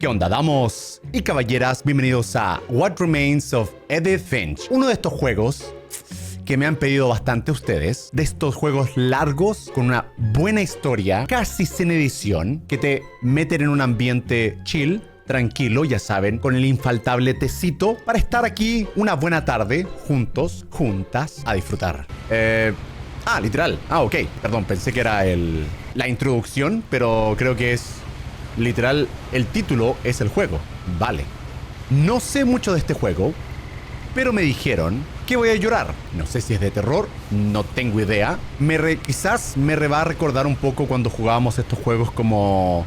¿Qué onda, damos y caballeras? Bienvenidos a What Remains of Edith Finch. Uno de estos juegos que me han pedido bastante ustedes. De estos juegos largos, con una buena historia, casi sin edición, que te meten en un ambiente chill, tranquilo, ya saben, con el infaltable tecito, para estar aquí una buena tarde, juntos, juntas, a disfrutar. Literal. Ok. Perdón, pensé que era la introducción, pero creo que es... literal, el título es el juego. Vale. No sé mucho de este juego, pero me dijeron que voy a llorar. No sé si es de terror, no tengo idea. Quizás me va a recordar un poco cuando jugábamos estos juegos como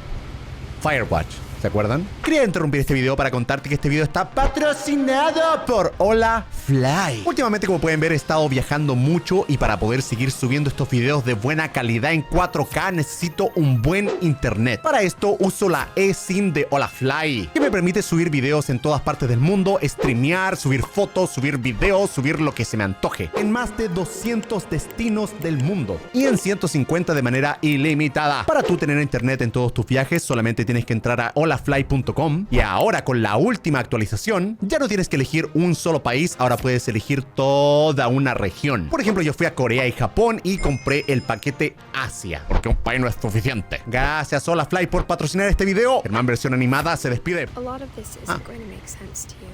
Firewatch. ¿Se acuerdan? Quería interrumpir este video para contarte que este video está patrocinado por Hola Fly. Últimamente, como pueden ver, he estado viajando mucho y para poder seguir subiendo estos videos de buena calidad en 4K necesito un buen internet. Para esto uso la eSIM de Hola Fly, que me permite subir videos en todas partes del mundo, streamear, subir fotos, subir videos, subir lo que se me antoje, en más de 200 destinos del mundo y en 150 de manera ilimitada. Para tú tener internet en todos tus viajes, solamente tienes que entrar a holafly.com y ahora con la última actualización ya no tienes que elegir un solo país, ahora puedes elegir toda una región. Por ejemplo, yo fui a Corea y Japón y compré el paquete Asia, porque un país no es suficiente. Gracias Hola Fly por patrocinar este video. Germán versión animada se despide. A lot of this isn't going to make sense to you,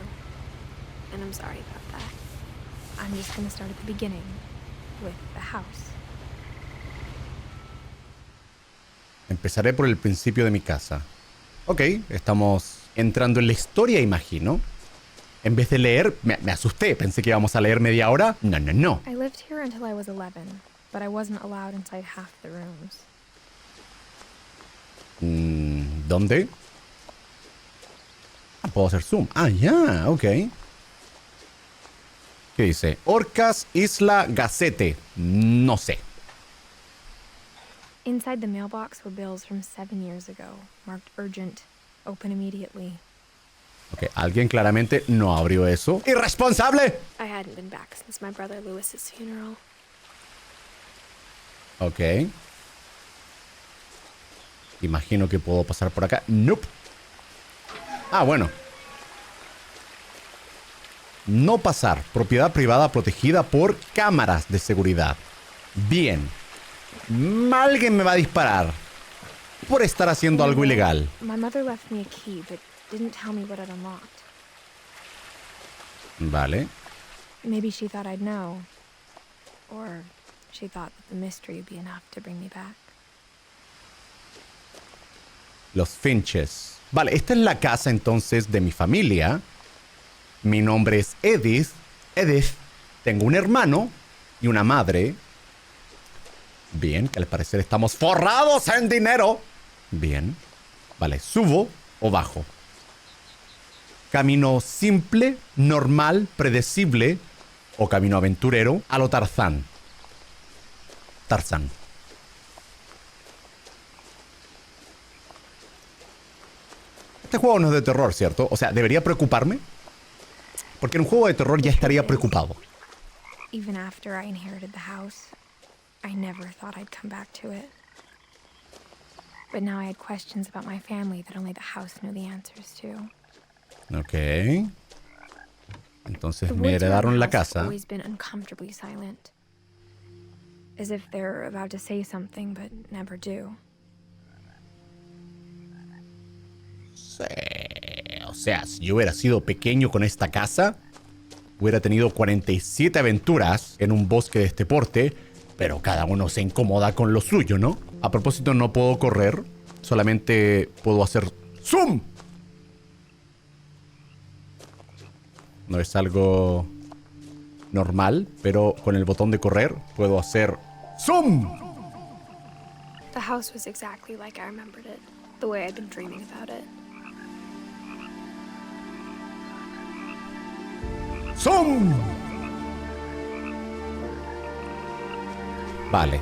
and I'm sorry about that. I'm just going to start at the beginning with the house. Empezaré por el principio de mi casa. Ok, estamos entrando en la historia, imagino. En vez de leer, me asusté. Pensé que íbamos a leer media hora. No. I lived here until I was 11, but I wasn't allowed inside half the rooms. ¿Dónde? Puedo hacer zoom. Ya, ok. ¿Qué dice? Orcas, Isla, Gacete. No sé. Inside the mailbox were bills from 7 years ago, marked urgent, open immediately. Ok, alguien claramente no abrió eso. ¡Irresponsable! I hadn't been back since my brother Lewis's funeral. Ok. Imagino que puedo pasar por acá. Nope. Bueno. No pasar. Propiedad privada protegida por cámaras de seguridad. Bien. Alguien me va a disparar por estar haciendo algo ilegal. My mother left me a key, but didn't tell me what it unlocked. Vale. Maybe she thought I'd know. Or she thought that the mystery would be enough to bring me back. Los Finches. Vale, esta es la casa entonces de mi familia. Mi nombre es Edith. Tengo un hermano y una madre. Bien, que al parecer estamos forrados en dinero. Bien. Vale, ¿subo o bajo? Camino simple, normal, predecible o camino aventurero a lo Tarzán. Este juego no es de terror, ¿cierto? O sea, ¿debería preocuparme? Porque en un juego de terror ya estaría preocupado. Even after I inherited the house, I never thought I'd come back to it. But now I had questions about my family that only the house knew the answers to. Ok. Entonces me heredaron la casa. Always been uncomfortably silent. As if they're about to say something but never do. Sí. O sea, si yo hubiera sido pequeño con esta casa, hubiera tenido 47 aventuras en un bosque de este porte. Pero cada uno se incomoda con lo suyo, ¿no? A propósito, no puedo correr. Solamente puedo hacer zoom. No es algo normal, pero con el botón de correr puedo hacer zoom. The house was exactly like I remembered it, the way I'd been dreaming about it. Zoom. Vale.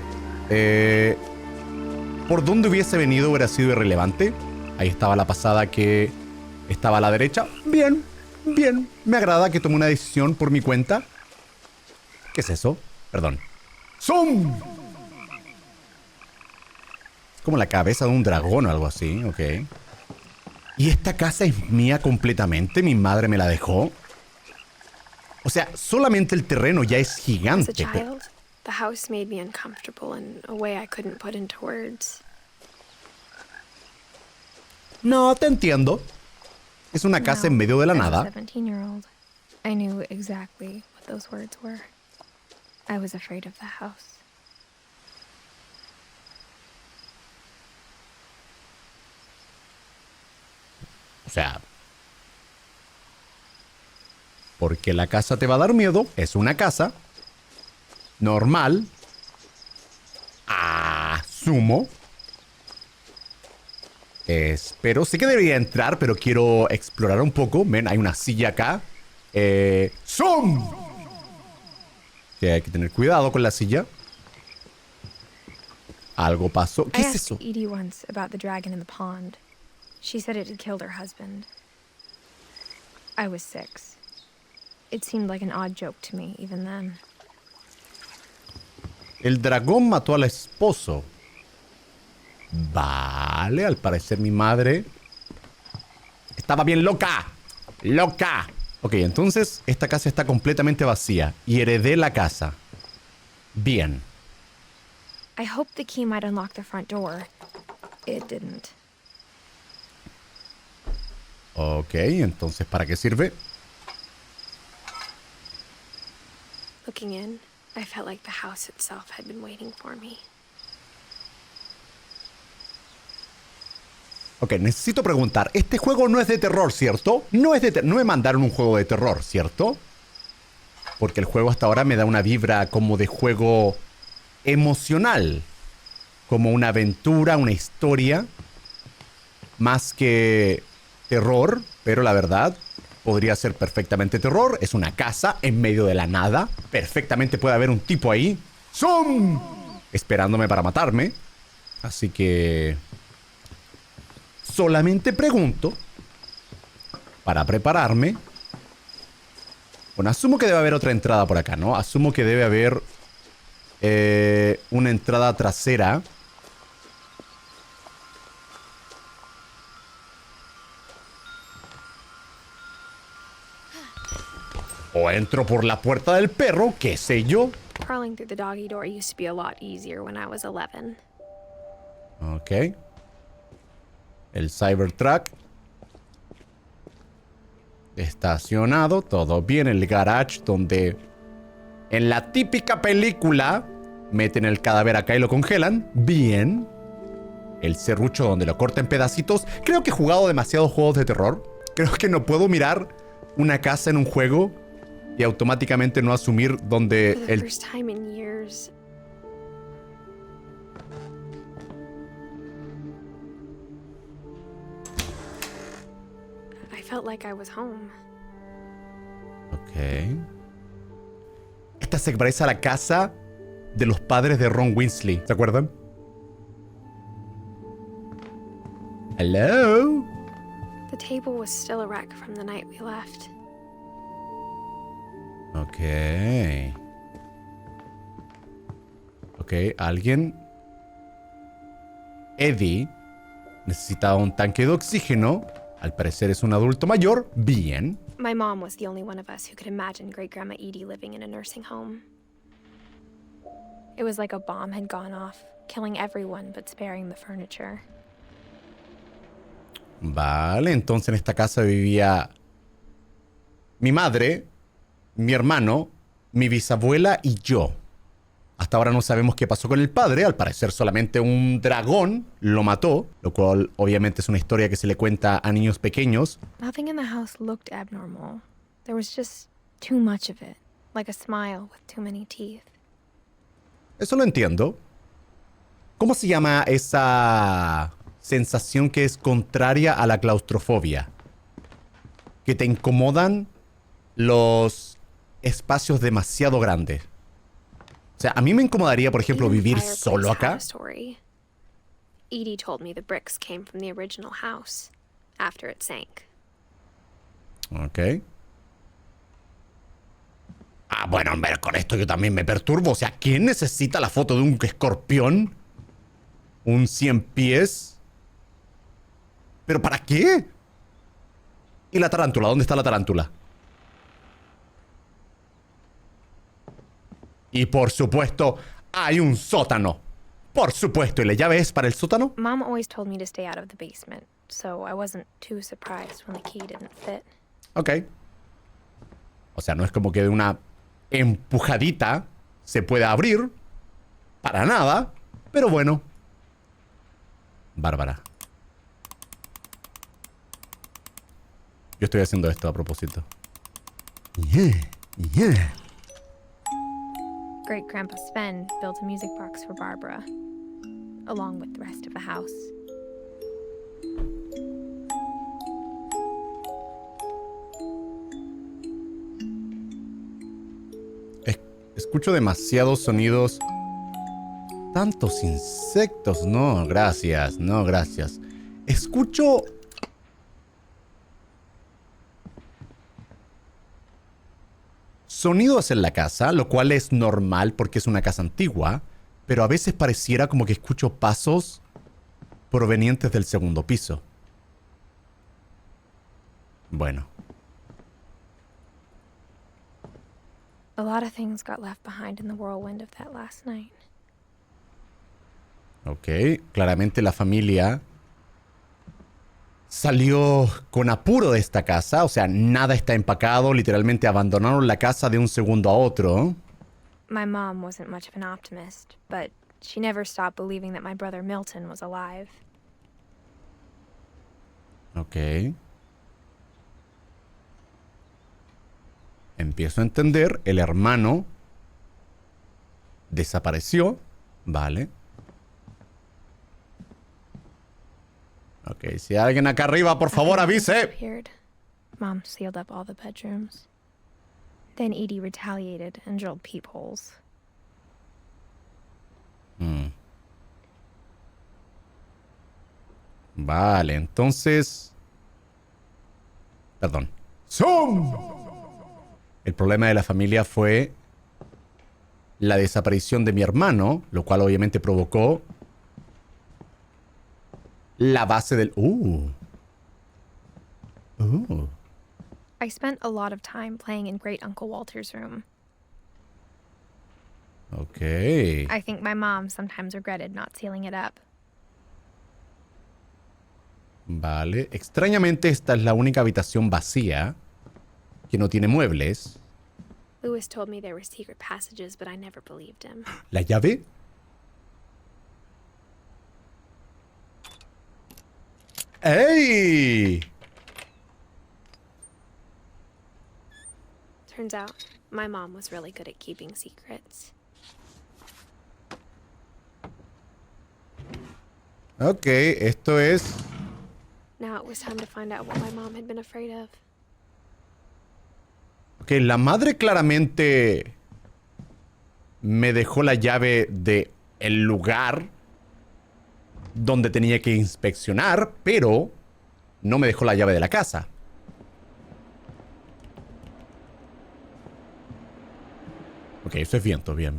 ¿Por dónde hubiese venido hubiera sido irrelevante? Ahí estaba la pasada que estaba a la derecha. Bien. Me agrada que tome una decisión por mi cuenta. ¿Qué es eso? Perdón. ¡Zoom! Es como la cabeza de un dragón o algo así. Ok. Y esta casa es mía completamente. Mi madre me la dejó. O sea, solamente el terreno ya es As a gigante. child, the house made me uncomfortable in a way I couldn't put into words. No, te entiendo. Es una casa en medio de la As a nada. 17-year-old, I knew exactly what those words were. I was afraid of the house. O sea, porque la casa te va a dar miedo. Es una casa normal. Asumo. Espero. Sí que debería entrar, pero quiero explorar un poco. Ven, hay una silla acá. ¡Zoom! Que hay que tener cuidado con la silla. Algo pasó. ¿Qué I es asked eso? Edie once about the dragon in the pond. She said it had killed her husband. I was 6. It seemed like an odd joke to me, even then. El dragón mató al esposo. Vale, al parecer mi madre estaba bien loca. ¡Loca! Ok, entonces esta casa está completamente vacía. Y heredé la casa. Bien. I hoped the key might unlock the front door. It didn't. Ok, entonces ¿para qué sirve? Looking in, I felt like the house itself had been waiting for me. Ok, necesito preguntar. Este juego no es de terror, ¿cierto? No me mandaron un juego de terror, ¿cierto? Porque el juego hasta ahora me da una vibra como de juego emocional. Como una aventura, una historia. Más que terror, pero la verdad podría ser perfectamente terror. Es una casa en medio de la nada. Perfectamente puede haber un tipo ahí. ¡Zoom! Esperándome para matarme. Así que solamente pregunto para prepararme. Bueno, asumo que debe haber otra entrada por acá, ¿no? Asumo que debe haber una entrada trasera. O entro por la puerta del perro, qué sé yo. Crawling through the doggy door used to be a lot easier when I was 11. Ok. El Cybertruck estacionado, todo bien. El garage donde en la típica película meten el cadáver acá y lo congelan. Bien. El serrucho donde lo corta en pedacitos. Creo que he jugado demasiados juegos de terror. Creo que no puedo mirar una casa en un juego y automáticamente no asumir donde For the el... first time in years, I felt like I was home. Ok. Esta se parece a la casa de los padres de Ron Weasley. ¿Se acuerdan? Hello. The table was still a wreck from the night we left. Ok. Ok, alguien... Eddie necesitaba un tanque de oxígeno. Al parecer es un adulto mayor. Bien. My mom was the only one of us who could imagine Great Grandma Edie living in a nursing home. It was like a bomb had gone off, killing everyone but sparing the furniture. Vale, entonces en esta casa vivía mi madre, mi hermano, mi bisabuela y yo. Hasta ahora no sabemos qué pasó con el padre. Al parecer solamente un dragón lo mató, lo cual obviamente es una historia que se le cuenta a niños pequeños. Nothing in the house looked abnormal. There was just too much of it, like a smile with too many teeth. Eso lo entiendo. ¿Cómo se llama esa sensación que es contraria a la claustrofobia? Que te incomodan los espacios demasiado grandes. O sea, a mí me incomodaría, por ejemplo, Even the vivir fireplace solo had acá. a story. Edie told me the bricks came from the original house after it sank. Ok. Ah, bueno, hombre, con esto yo también me perturbo. O sea, ¿quién necesita la foto de un escorpión? ¿Un 100 pies? ¿Pero para qué? ¿Y la tarántula? ¿Dónde está la tarántula? Y por supuesto, hay un sótano. Por supuesto. ¿Y la llave es para el sótano? Mom always told me to stay out of the basement, so I wasn't too surprised when the key didn't fit. Ok. O sea, no es como que de una empujadita se pueda abrir. Para nada. Pero bueno. Bárbara. Yo estoy haciendo esto a propósito. Yeah. Great Grandpa Sven built a music box for Barbara, along with the rest of the house. Escucho demasiados sonidos. Tantos insectos. No, gracias. No, gracias. Escucho... sonidos en la casa, lo cual es normal porque es una casa antigua, pero a veces pareciera como que escucho pasos provenientes del segundo piso. Bueno. A lot of things got left behind in the whirlwind of that last night. Ok, claramente la familia salió con apuro de esta casa, o sea, nada está empacado, literalmente abandonaron la casa de un segundo a otro. My mom wasn't much of an optimist, but she never stopped believing that my brother Milton was alive. Ok. Empiezo a entender, el hermano desapareció, vale. Ok, si hay alguien acá arriba, por favor, avise. Mom sealed up all the bedrooms. Then Edie retaliated and drilled peepholes. Vale, entonces... Perdón. ¡Zoom! El problema de la familia fue la desaparición de mi hermano, lo cual obviamente provocó la base del... I spent a lot of time playing in Great Uncle Walter's room. Ok. I think my mom sometimes regretted not sealing it up. Vale. Extrañamente esta es la única habitación vacía que no tiene muebles. Lewis told me there were secret passages, but I never believed him. ¿La llave? ¡Ey! Turns out, my mom was really good at keeping secrets. Ok, esto es... Now it was time to find out what my mom had been afraid of. Ok, la madre claramente me dejó la llave de el lugar donde tenía que inspeccionar, pero no me dejó la llave de la casa. Ok, eso es viento. Bien.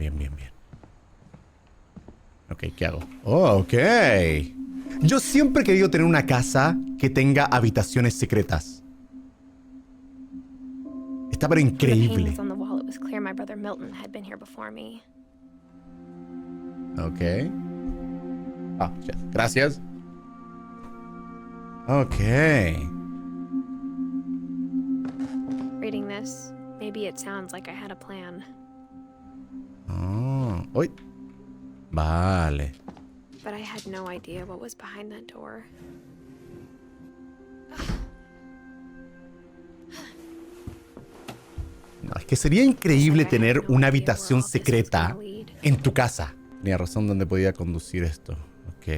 Ok, ¿qué hago? Oh, ok. Yo siempre he querido tener una casa que tenga habitaciones secretas. Está pero increíble. Ok. Ah, gracias. Ok. Reading this, maybe it sounds like I had a plan. Oh, uy. Vale. But I had no idea what was behind that door. No, es que sería increíble tener una habitación secreta en tu casa. Tenía razón donde podía conducir esto. Ok.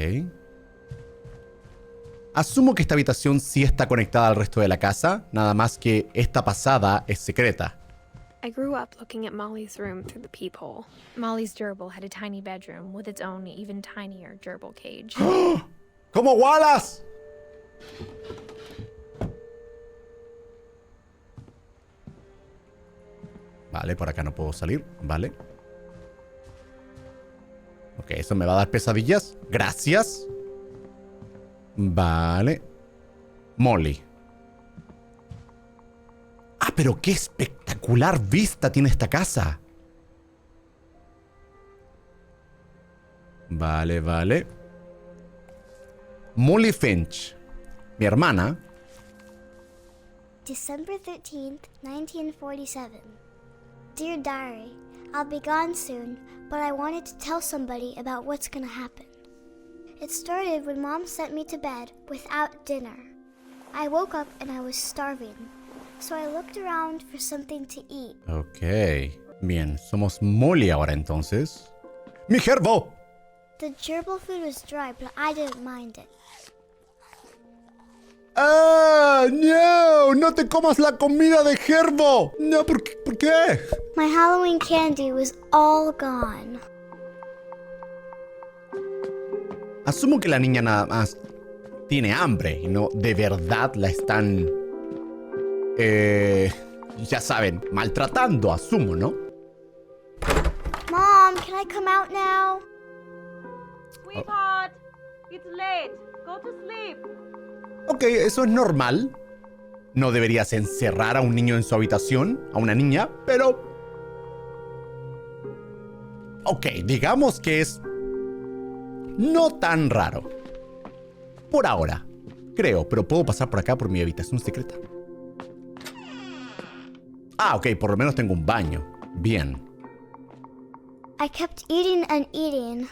Asumo que esta habitación sí está conectada al resto de la casa, nada más que esta pasada es secreta. I grew up looking at Molly's room through the peephole. Molly's gerbil had a tiny bedroom with its own even tinier gerbil cage. ¡Como Wallace! Vale, por acá no puedo salir. Vale. Ok, eso me va a dar pesadillas. Gracias. Vale. Molly. pero qué espectacular vista tiene esta casa. Vale, vale. Molly Finch, mi hermana. December 13th, 1947. Dear Diary, I'll be gone soon, but I wanted to tell somebody about what's gonna happen. It started when Mom sent me to bed without dinner. I woke up and I was starving, so I looked around for something to eat. Ok. Bien, somos Molly ahora entonces. ¡Mi gerbo! The gerbil food was dry, but I didn't mind it. ¡Ah! ¡No! ¡No te comas la comida de gerbo! No, ¿por qué? ¿Por qué? My Halloween candy was all gone. Asumo que la niña nada más tiene hambre y no de verdad la están... ya saben, maltratando, asumo, ¿no? Mom, can I come out now? Sweetheart, it's late. Go to sleep. Ok, eso es normal. No deberías encerrar a un niño en su habitación, a una niña, pero... Ok, digamos que es... no tan raro. Por ahora, creo, pero puedo pasar por acá por mi habitación secreta. Ah, ok, por lo menos tengo un baño. Bien. I kept eating and eating.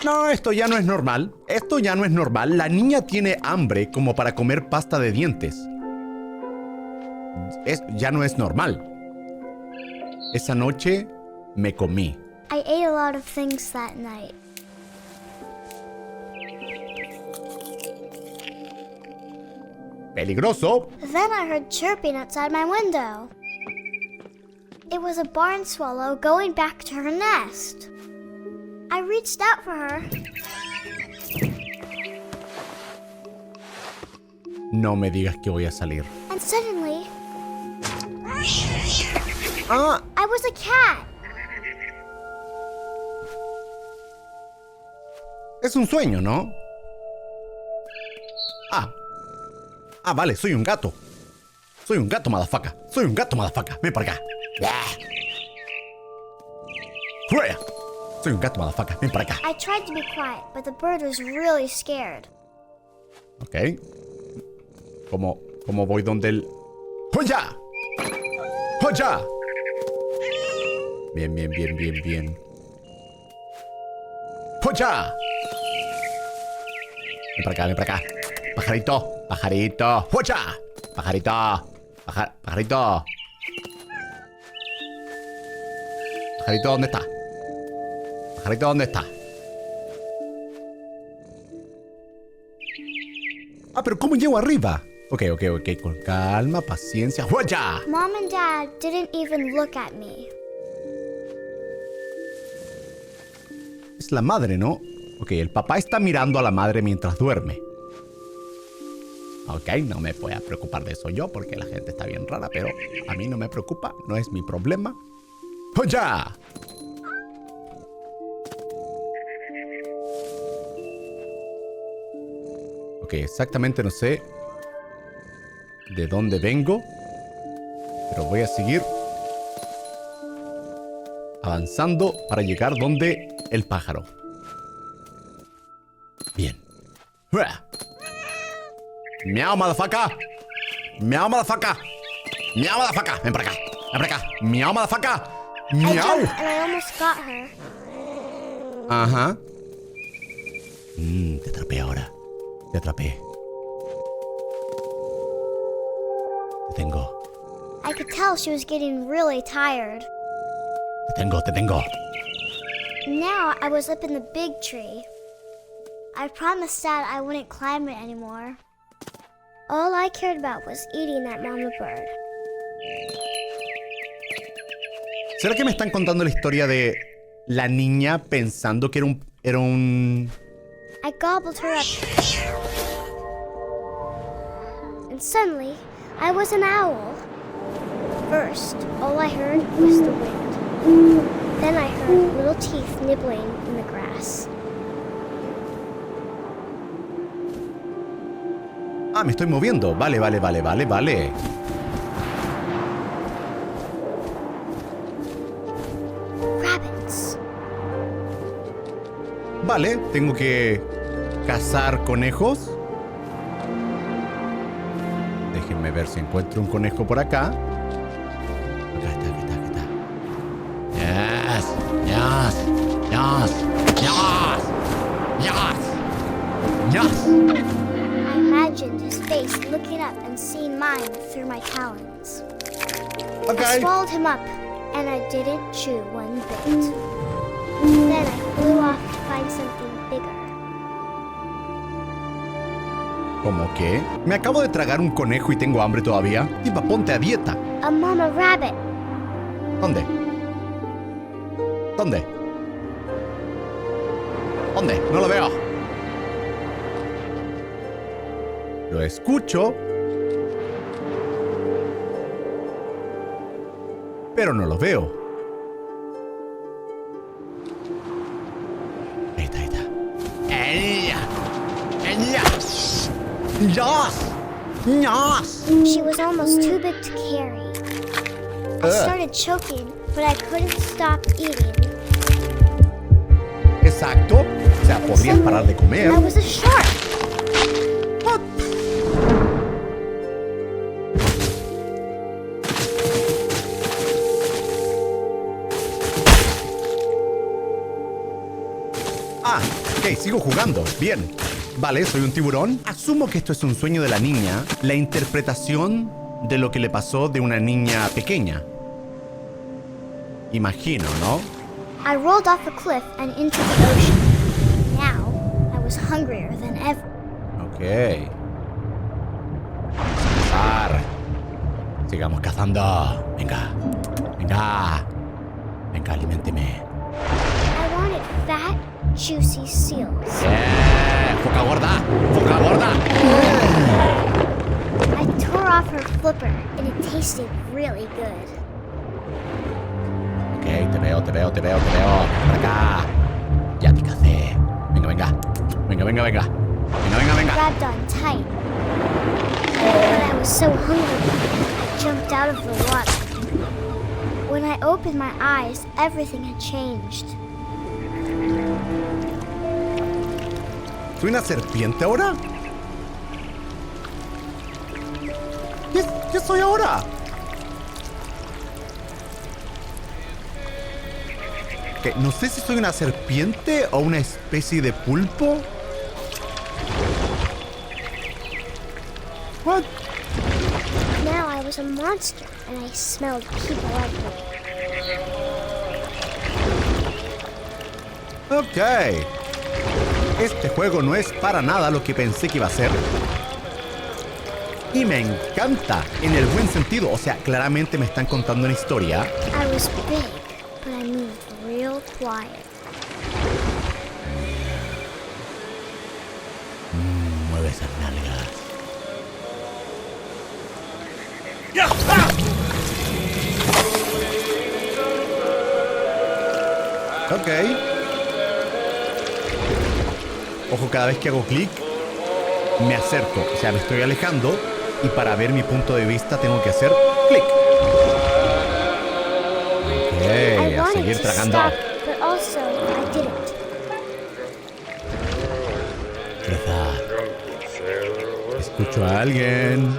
No, esto ya no es normal. Esto ya no es normal. La niña tiene hambre como para comer pasta de dientes. Ya no es normal. Esa noche me comí. I ate a lot of things that night. Peligroso. Then I heard chirping outside my window. It was a barn swallow going back to her nest. I reached out for her. No me digas que voy a salir. And suddenly, Ah, I was a cat. es un sueño, ¿no? Ah, vale, soy un gato. Soy un gato, motherfucker. Soy un gato, motherfucker. Ven para acá. ¡Fuera! Soy un gato, motherfucker. Ven para acá. I tried to be quiet, but the bird was really scared. Ok. ¿Cómo voy donde el... ¡Joya! ¡Joya! Bien, bien, bien, bien, bien. ¡Joya! Ven para acá, ven para acá. Pajarito, pajarito. ¡Joya! Pajarito. Pajarito. Pajarito, ¿dónde está? Pajarito, ¿dónde está? Ah, pero ¿cómo llego arriba? Ok. Con calma, paciencia. ¡Joya! Mom and Dad didn't even look at me. Es la madre, ¿no? Ok, el papá está mirando a la madre mientras duerme. Ok, no me voy a preocupar de eso yo porque la gente está bien rara, pero a mí no me preocupa, no es mi problema. ¡Joya! Ok, exactamente no sé de dónde vengo, pero voy a seguir avanzando para llegar donde el pájaro. Bien. ¡Uah! ¡Miau, motherfucker! ¡Miau, motherfucker! ¡Miau, motherfucker! ¡Ven para acá! ¡Ven para acá! ¡Miau, motherfucker! I ¡Miau! jumped and I almost got her. Ajá. Te atrapé ahora. Te atrapé. Te tengo. I could tell she was getting really tired. Te tengo. Now I was up in the big tree. I promised Dad I wouldn't climb it anymore. All I cared about was eating that mama bird. ¿Será que me están contando la historia de la niña pensando que era un... I gobbled her up. And suddenly, I was an owl. First, all I heard was the wind. Then I heard little teeth nibbling in the grass. Ah, me estoy moviendo. Vale. Rabbits. Vale, tengo que cazar conejos. Déjenme ver si encuentro un conejo por acá. Acá está. Yes. I imagined his face looking up and seeing mine through my talons. I Okay. swallowed him up, and I didn't chew one bit. Then I flew off to find something bigger. ¿Cómo que? Me acabo de tragar un conejo y tengo hambre todavía. Tipa, ponte a dieta. A mama rabbit. ¿Dónde? No lo veo. Lo escucho, pero no lo veo. Ahí está. Yes. She was almost too big to carry. I started choking, but I couldn't stop eating. Exacto. O sea, podrías parar de comer. I was a shark. Ok, sigo jugando. Bien. Vale, soy un tiburón. Asumo que esto es un sueño de la niña. La interpretación de lo que le pasó de una niña pequeña. Imagino, ¿no? I rolled off a cliff and into the ocean. Now, I was hungrier than ever. Ok. Cazar. Sigamos cazando. Venga, aliménteme. I wanted fat, juicy seals. Foca gorda. I tore off her flipper, and it tasted really good. Ok, te veo. Por acá. Ya te cacé. Venga. Grabbed on tight. But I was so hungry, I jumped out of the water. When I opened my eyes, everything had changed. ¿Soy una serpiente ahora? ¿Qué soy ahora? Que no sé si soy una serpiente o una especie de pulpo. What? Now I was a monster, and I smelled people everywhere. Ok. Este juego no es para nada lo que pensé que iba a ser. Y me encanta, en el buen sentido. O sea, claramente me están contando una historia. I was big, but I moved real quiet. Mueve esas nalgas. Ok. Ojo, cada vez que hago clic, me acerco. O sea, me estoy alejando. Y para ver mi punto de vista tengo que hacer clic. Ok, a seguir tragando. But also, I didn't. Cruzar. Escucho a alguien.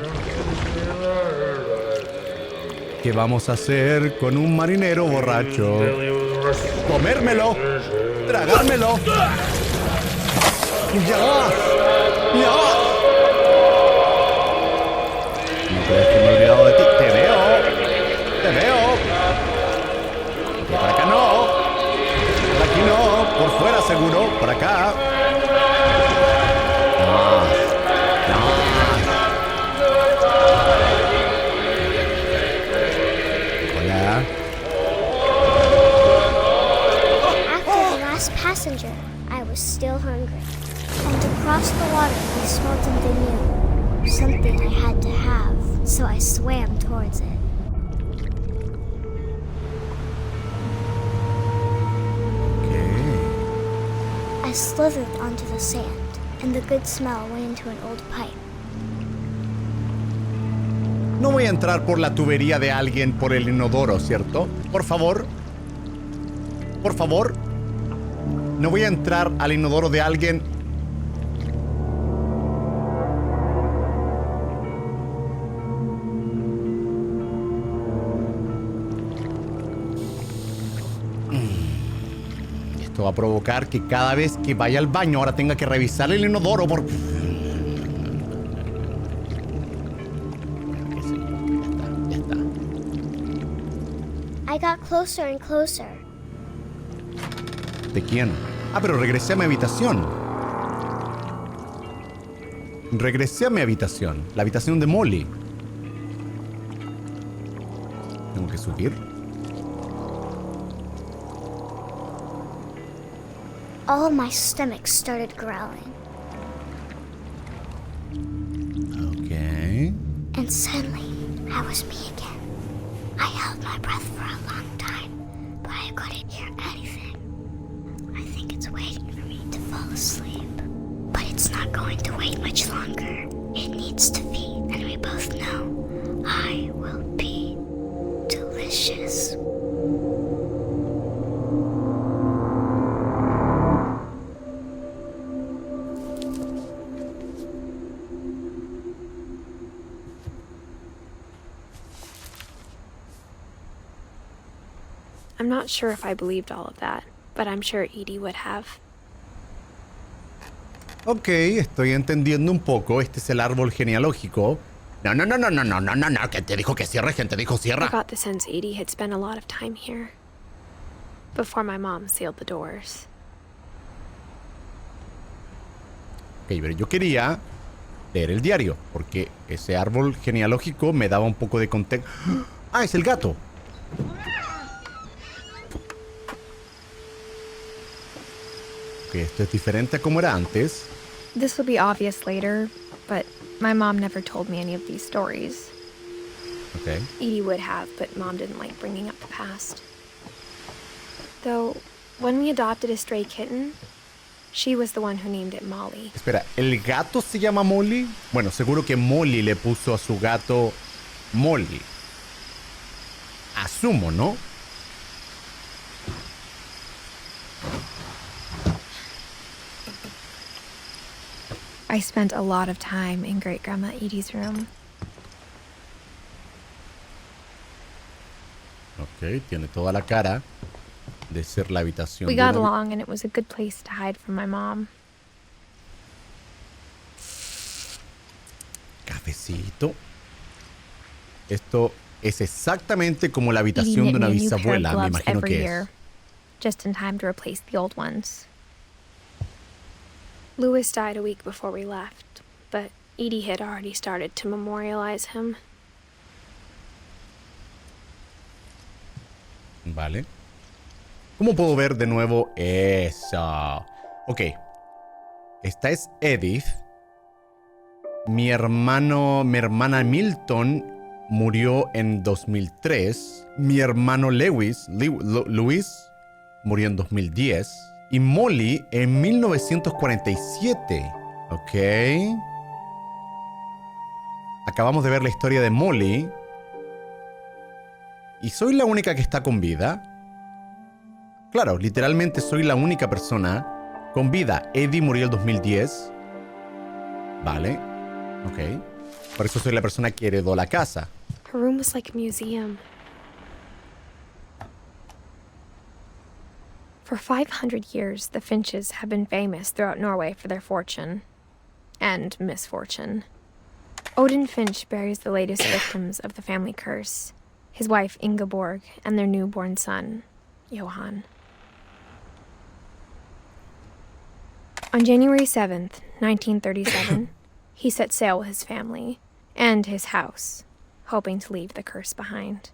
¿Qué vamos a hacer con un marinero borracho? ¡Comérmelo! ¡Tragármelo! ¡Ya! No crees que me he olvidado de ti. ¡Te veo! Ok, por acá no. Por aquí no. Por fuera seguro. Por acá. Hola. After the last passenger, I was still hungry. And across the water, I smelled something new. Something I had to have, so I swam towards it. I slithered onto the sand, and the good smell went into an old pipe. No voy a entrar por la tubería de alguien por el inodoro, ¿cierto? Por favor. Por favor. No voy a entrar al inodoro de alguien. Esto va a provocar que cada vez que vaya al baño ahora tenga que revisar el inodoro por... Ya está. I got closer and closer. ¿De quién? Ah, pero regresé a mi habitación. Regresé a mi habitación. La habitación de Molly. ¿Tengo que subir? All of my stomach started growling. Okay. And suddenly, I was me again. I held my breath for a long time, but I couldn't hear anything. I think it's waiting for me to fall asleep. But it's not going to wait much longer. It needs to feed, and we both know I will be delicious. I'm not sure if I believed all of that, but I'm sure Edie would have. Ok, estoy entendiendo un poco. Este es el árbol genealógico. No. ¿Quién te dijo que cierre? ¿Quién te dijo I cierra? got the sense Edie had spent a lot of time here before my mom sealed the doors. Ok, pero yo quería leer el diario, porque ese árbol genealógico me daba un poco de contexto. ¡Ah, es el gato! Ok, esto es diferente a como era antes. This will be obvious later, but my mom never told me any of these stories. Ok. Edie would have, but Mom didn't like bringing up the past. Though, when we adopted a stray kitten, she was the one who named it Molly. Espera, ¿el gato se llama Molly? Bueno, seguro que Molly le puso a su gato Molly. Asumo, ¿no? I spent a lot of time in Great-Grandma Edie's room. Ok, tiene toda la cara de ser la habitación We de got una- along, and it was a good place to hide from my mom. Cafecito. Esto es exactamente como la Edie habitación knit de una me a new pair of bisabuela, me gloves imagino every que year, es. just in time to replace the old ones. Louis died a week before we left, but Edie had already started to memorialize him. Vale. ¿Cómo puedo ver de nuevo eso? Ok. Esta es Edith. Mi hermana Milton murió en 2003. Mi hermano Luis murió en 2010. Y Molly en 1947. Ok. Acabamos de ver la historia de Molly. ¿Y soy la única que está con vida? Claro, literalmente soy la única persona con vida. Eddie murió en 2010. Vale. Ok. Por eso soy la persona que heredó la casa. Her room was like a museum. For 500 years, the Finches have been famous throughout Norway for their fortune and misfortune. Odin Finch buries the latest victims of the family curse, his wife Ingeborg and their newborn son, Johan. On January 7th, 1937, he set sail with his family and his house, hoping to leave the curse behind.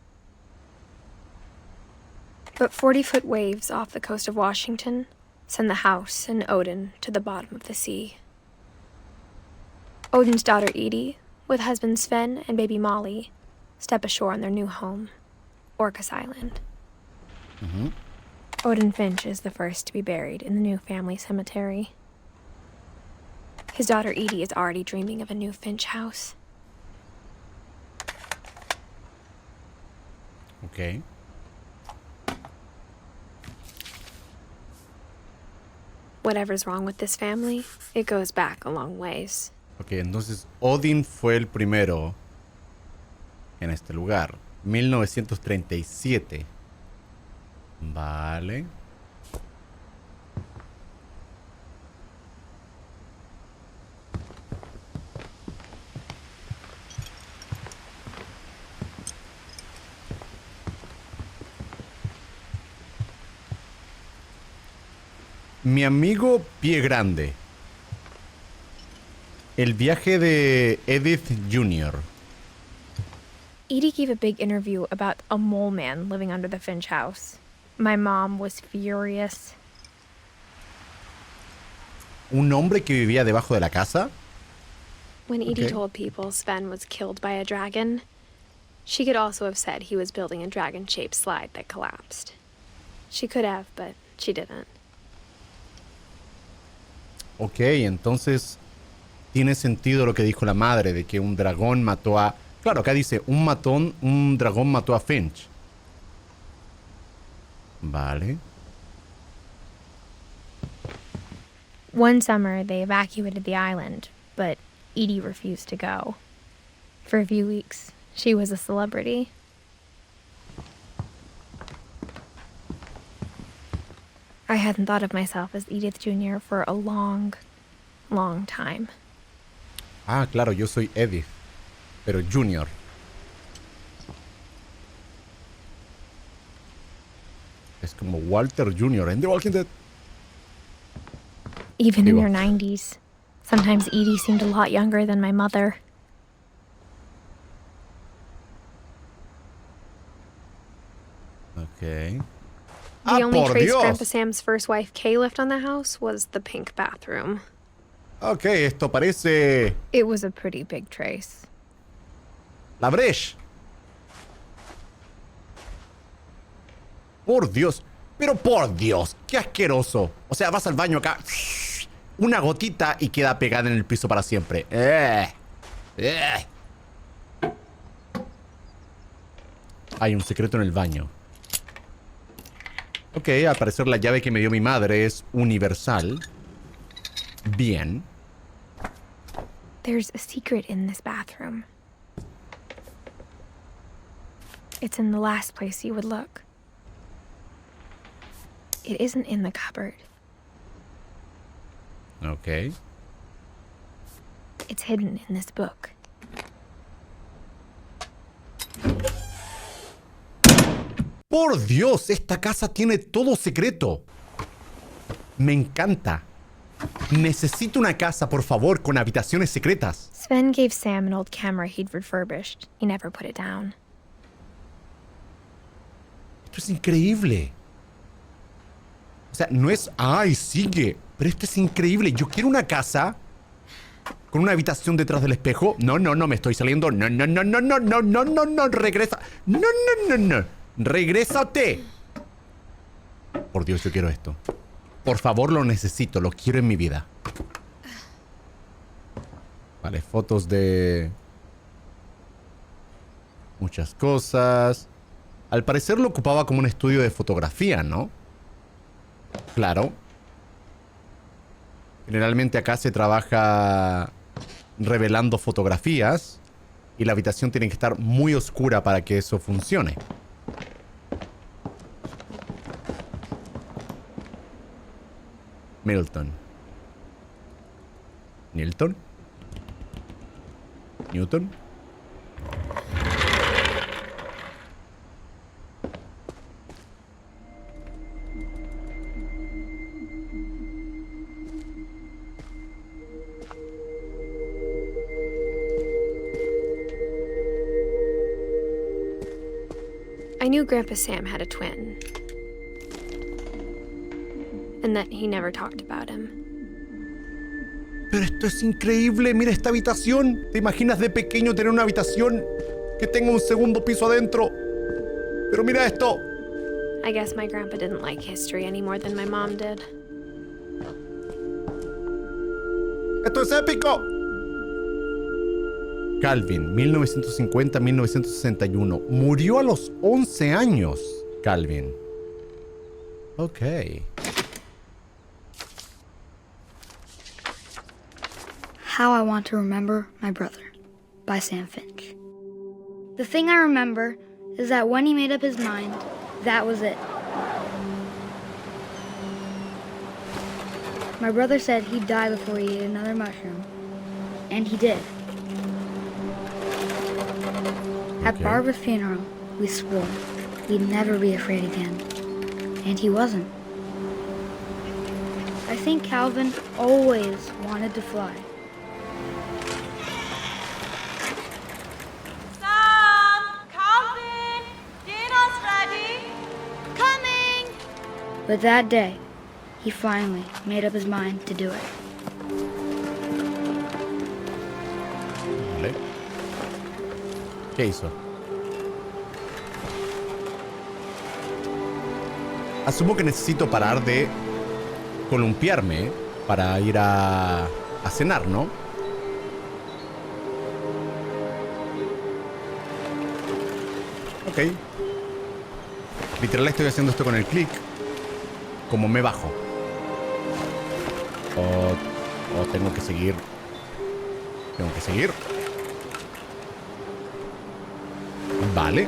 But 40-foot waves off the coast of Washington send the house and Odin to the bottom of the sea. Odin's daughter Edie, with husband Sven and baby Molly, step ashore on their new home, Orcas Island. Odin Finch is the first to be buried in the new family cemetery. His daughter Edie is already dreaming of a new Finch house. Ok. Whatever's wrong with this family, it goes back a long ways. Ok, entonces Odin fue el primero en este lugar. 1937. Vale. Mi amigo Pie Grande. El viaje de Edith Jr. Edie gave a big interview about a mole man living under the Finch house. My mom was furious. ¿Un hombre que vivía debajo de la casa? When Edie Okay. told people Sven was killed by a dragon, she could also have said he was building a dragon-shaped slide that collapsed. She could have, but she didn't. Ok, entonces tiene sentido lo que dijo la madre de que un dragón mató a... Claro, acá dice, un dragón mató a Finch. Vale. One summer, they evacuated the island, but Edie refused to go. For a few weeks, she was a celebrity. I hadn't thought of myself as Edith Jr. for a long, long time. Ah, claro, yo soy Edith, pero Junior. Es como Walter Jr. en The Walking Dead. Even in Digo. her 90s. Sometimes Edie seemed a lot younger than my mother. Ok. The only por trace Dios! Grandpa Sam's first wife Kay left on the house was the pink bathroom. Ok, esto parece... It was a pretty big trace. La Breche. Por Dios. Pero por Dios, qué asqueroso. O sea, vas al baño acá. Una gotita y queda pegada en el piso para siempre. Hay un secreto en el baño. Ok, al parecer la llave que me dio mi madre es universal. Bien. There's a secret in this bathroom. It's in the last place you would look. It isn't in the cupboard. Ok. It's hidden in this book. Por Dios, esta casa tiene todo secreto. Me encanta. Necesito una casa, por favor, con habitaciones secretas. Sven gave Sam an old camera he'd refurbished. He never put it down. Esto es increíble. O sea, no es... ¡Ay, sigue! Pero esto es increíble. Yo quiero una casa con una habitación detrás del espejo. No, no, no, me estoy saliendo. No, no, no, no, no, no, no, no, no. Regresa. No, no, no, no. Regrésate. Por Dios, yo quiero esto. Por favor, lo necesito. Lo quiero en mi vida. Vale, fotos de... muchas cosas. Al parecer lo ocupaba como un estudio de fotografía, ¿no? Claro. Generalmente acá se trabaja revelando fotografías y la habitación tiene que estar muy oscura para que eso funcione. Milton. Newton. Newton. I knew Grandpa Sam had a twin. And that he never talked about him. Pero esto es increíble. Mira esta habitación. ¿Te imaginas de pequeño tener una habitación que tenga un segundo piso adentro? Pero mira esto. I guess my grandpa didn't like history any more than my mom did. Esto es épico. Calvin, 1950-1961. Murió a los 11 años, Calvin. Ok. How I Want to Remember My Brother by Sam Finch. The thing I remember is that when he made up his mind, that was it. My brother said he'd die before he ate another mushroom. And he did. At Barbara's funeral, we swore we'd never be afraid again. And he wasn't. I think Calvin always wanted to fly. Sam! Calvin! Dinner's ready! Coming! But that day, he finally made up his mind to do it. Vale. ¿Qué hizo? Asumo que necesito parar de columpiarme para ir a cenar, ¿no? Ok. Literal estoy haciendo esto con el clic. Como me bajo. O tengo que seguir. Tengo que seguir. Vale.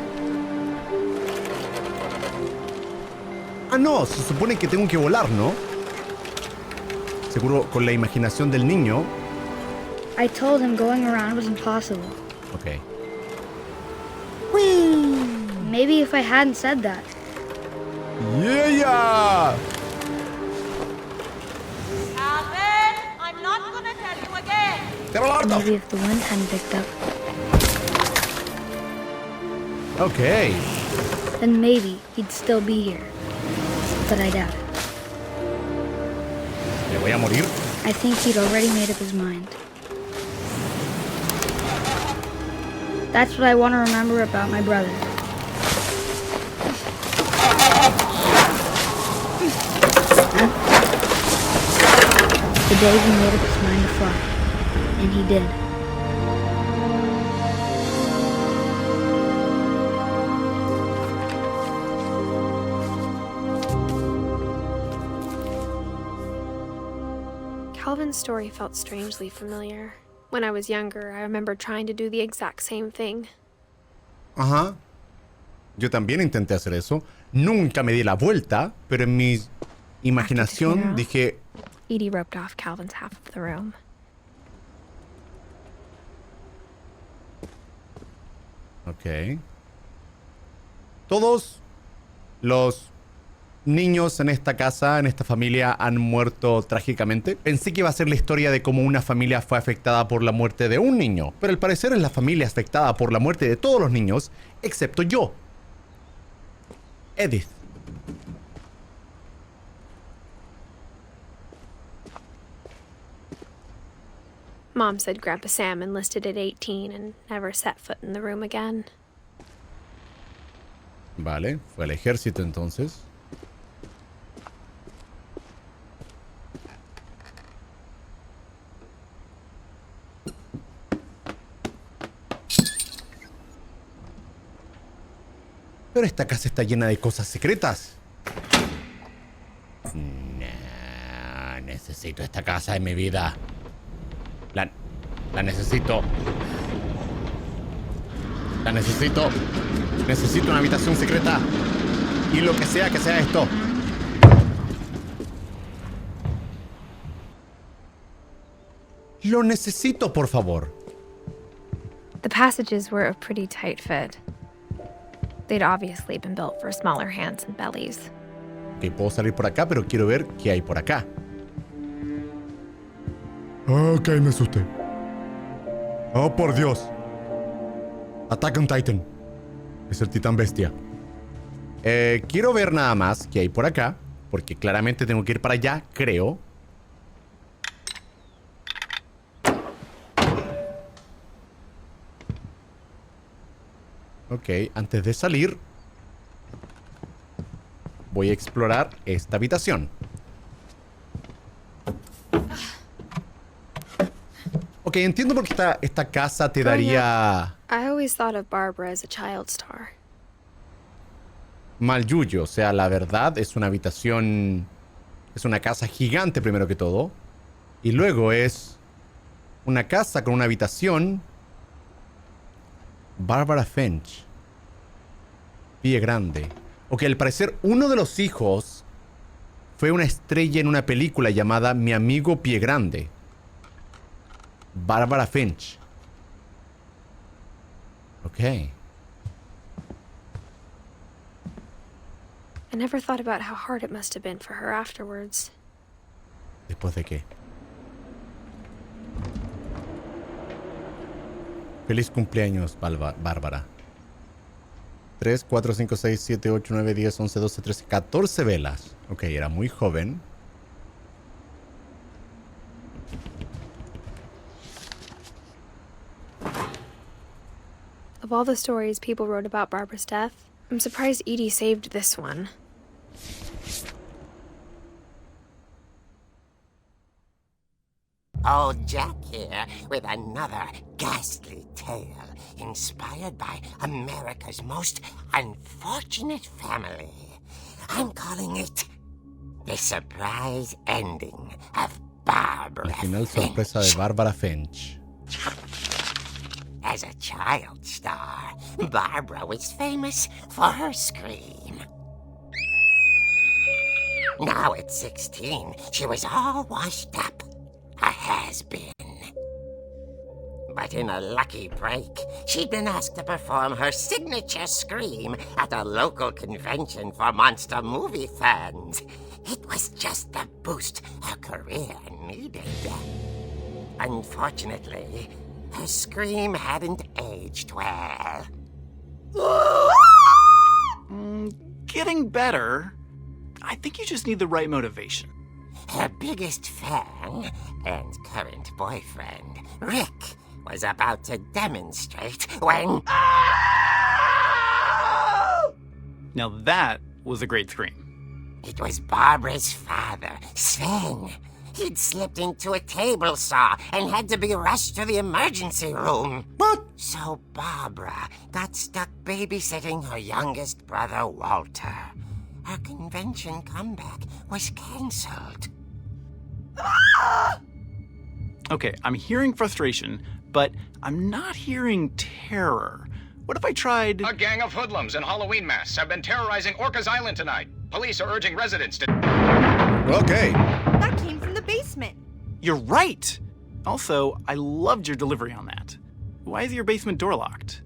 Ah, no, se supone que tengo que volar, ¿no? Seguro con la imaginación del niño. I told him going around was impossible. Ok. Maybe if I hadn't said that. ¡Yeah! Calvin! I'm not gonna tell you again! Maybe if the wind hadn't picked up, Ok. then maybe he'd still be here. But I doubt it. Me voy a morir. I think he'd already made up his mind. That's what I want to remember about my brother. The day he made up his mind to fly. And he did. Calvin's story felt strangely familiar. When I was younger, I remember trying to do the exact same thing. Ajá. Yo también intenté hacer eso. Nunca me di la vuelta, pero en mi imaginación dije... Edie roped off Calvin's half of the room. Ok. Todos los niños en esta casa, en esta familia, han muerto trágicamente. Pensé que iba a ser la historia de cómo una familia fue afectada por la muerte de un niño, pero al parecer es la familia afectada por la muerte de todos los niños, excepto yo. Edith. Mom said Grandpa Sam enlisted at 18 and never set foot in the room again. Vale, fue al ejército entonces. Pero esta casa está llena de cosas secretas. No, necesito esta casa en mi vida. La necesito. La necesito. Necesito una habitación secreta. Y lo que sea esto. Lo necesito, por favor. The passages were a pretty tight fit. They'd obviously been built for smaller hands and bellies. Ok, puedo salir por acá, pero quiero ver qué hay por acá. Ok, me asusté. Oh, por Dios. Attack on Titan. Es el titán bestia. Quiero ver nada más qué hay por acá, porque claramente tengo que ir para allá, creo. Ok, antes de salir, voy a explorar esta habitación. Ok, Ok, entiendo por qué esta casa te Growing daría I always thought of Barbara as a child star. mal yuyo. O sea, la verdad es una habitación... Es una casa gigante primero que todo. Y luego es una casa con una habitación... Barbara Finch. Pie grande. Ok, al parecer uno de los hijos fue una estrella en una película llamada Mi amigo Pie Grande. Barbara Finch. Ok. I never thought about how hard it must have been for her afterwards. ¿Después de qué? Feliz cumpleaños, Bárbara. 3, 4, 5, 6, 7, 8, 9, 10, 11, 12, 13, 14 velas. Ok, era muy joven. Of all the stories people wrote about Barbara's death, I'm surprised Edie saved this one. Old Jack here with another ghastly tale inspired by America's most unfortunate family. I'm calling it The Surprise Ending of Barbara El final Finch. sorpresa de Barbara Finch. As a child star, Barbara was famous for her scream. Now at 16, she was all washed up. A has-been. But in a lucky break, she'd been asked to perform her signature scream at a local convention for monster movie fans. It was just the boost her career needed. Unfortunately, her scream hadn't aged well. Getting better. I think you just need the right motivation. Her biggest fan and current boyfriend, Rick, was about to demonstrate when... Now that was a great scream. It was Barbara's father, Sven. He'd slipped into a table saw and had to be rushed to the emergency room. What? So Barbara got stuck babysitting her youngest brother, Walter. Her convention comeback was cancelled. Okay, I'm hearing frustration, but I'm not hearing terror. What if I tried... A gang of hoodlums in Halloween masks have been terrorizing Orcas Island tonight. Police are urging residents to... Ok. That came from the basement. You're right! Also, I loved your delivery on that. Why is your basement door locked?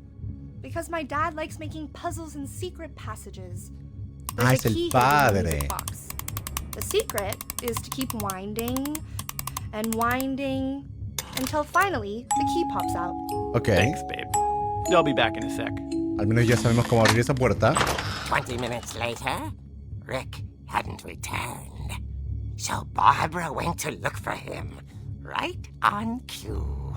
Because my dad likes making puzzles and secret passages. Ah, There's es a key el hidden in the padre. music box. The secret is to keep winding and winding until finally the key pops out. Ok. Thanks, babe. I'll be back in a sec. Al menos ya sabemos cómo abrir esa puerta. 20 minutes later, Rick hadn't returned. So Barbara went to look for him, right on cue.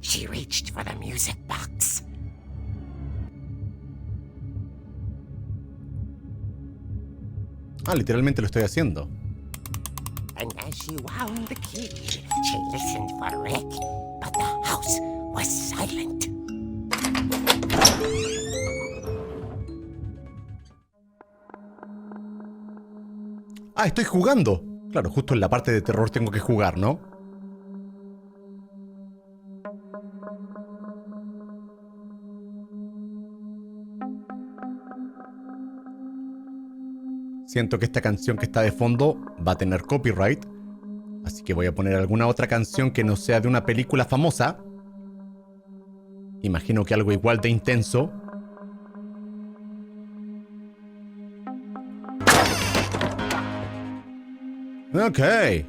She reached for the music box. Ah, literalmente lo estoy haciendo. And as she wound the key, she listened for Rick, but the house was silent. Ah, estoy jugando. Claro, justo en la parte de terror tengo que jugar, ¿no? Siento que esta canción que está de fondo va a tener copyright. Así que voy a poner alguna otra canción que no sea de una película famosa. Imagino que algo igual de intenso. Okay.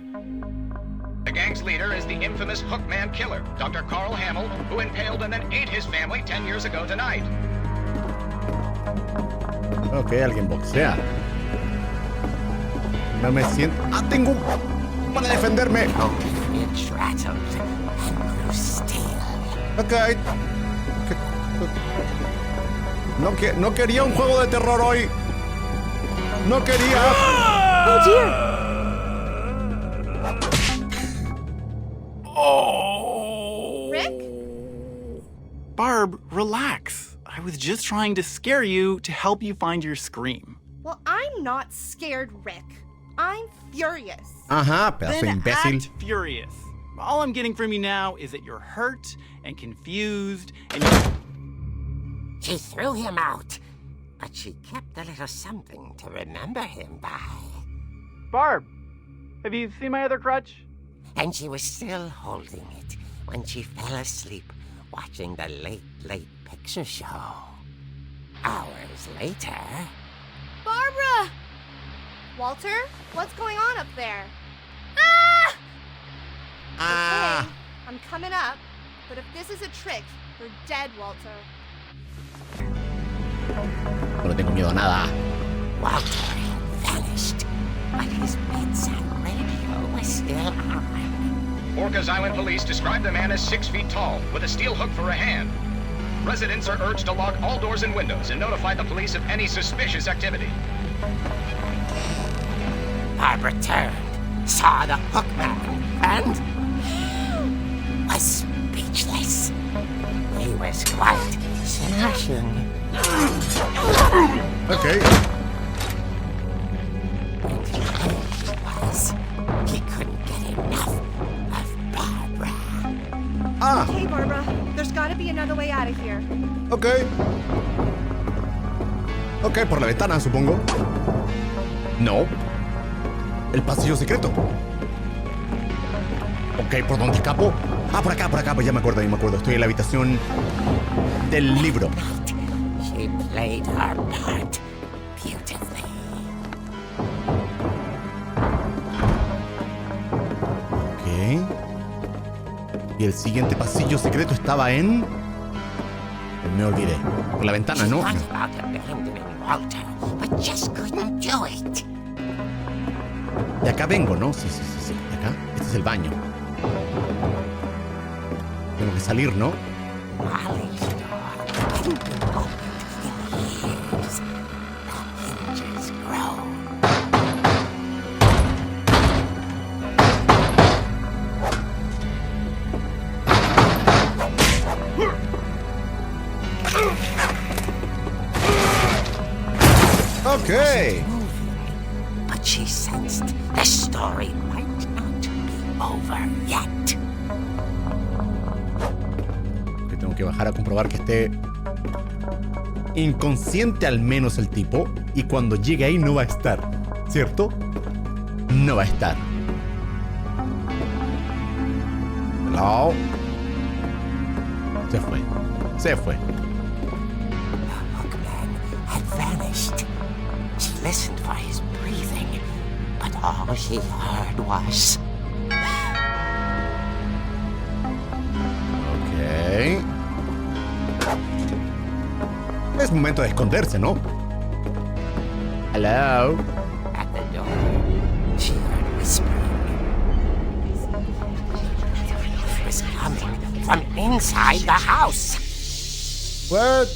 The gang's leader is the infamous Hookman killer, Dr. Carl Hamill, who impaled and then ate his family 10 years ago tonight. Ok, alguien boxea. No me siento... ¡Ah, tengo para defenderme! Finch rattled and grew still. Ok. No quería un juego de terror hoy. No quería. Oh dear! Oh! Rick? Barb, relax. I was just trying to scare you to help you find your scream. Well, I'm not scared, Rick. I'm furious. Ajá, pedazo de Then imbécil. act furious. All I'm getting from you now is that you're hurt and confused and She threw him out, but she kept a little something to remember him by. Barb, have you seen my other crutch? And she was still holding it when she fell asleep watching the late picture show. Hours later... Barbara! Walter, what's going on up there? Ah! Okay, I'm coming up, but if this is a trick, you're dead, Walter. No le tengo miedo a nada. Walter had vanished, but his bedside radio was still on. Orcas Island police describe the man as 6 feet tall, with a steel hook for a hand. Residents are urged to lock all doors and windows and notify the police of any suspicious activity. Barbara turned, saw the hook man, and was speechless. He was quite smashing. Okay. And he was. He couldn't get enough of Barbara. Ah, Hey, Barbara, there's gotta be another way out of here. ok. Ok, por la ventana, supongo. No. El pasillo secreto. Ok, ¿por dónde escapo? Ah, por acá, pues ya me acuerdo, Estoy en la habitación del libro. She played her part beautifully. Ok. Y el siguiente pasillo secreto estaba en... Me olvidé. Por la ventana, She ¿no? thought about abandoning Walter, but just couldn't do it. De acá vengo, ¿no? Sí. De acá. Este es el baño. Tengo que salir, ¿no? Molly's door hadn't been opened in years. The hinges grown. Ok. But she sensed the story might not be over yet. Que tengo que bajar a comprobar que esté inconsciente al menos el tipo. Y cuando llegue ahí no va a estar, ¿cierto? No va a estar. Hello. Se fue. The hookman had vanished. She listened for his breathing, but all she heard was... Ok. Es momento de esconderse, ¿no? Hello. At the door, she heard whispering. It was coming from inside the house. What?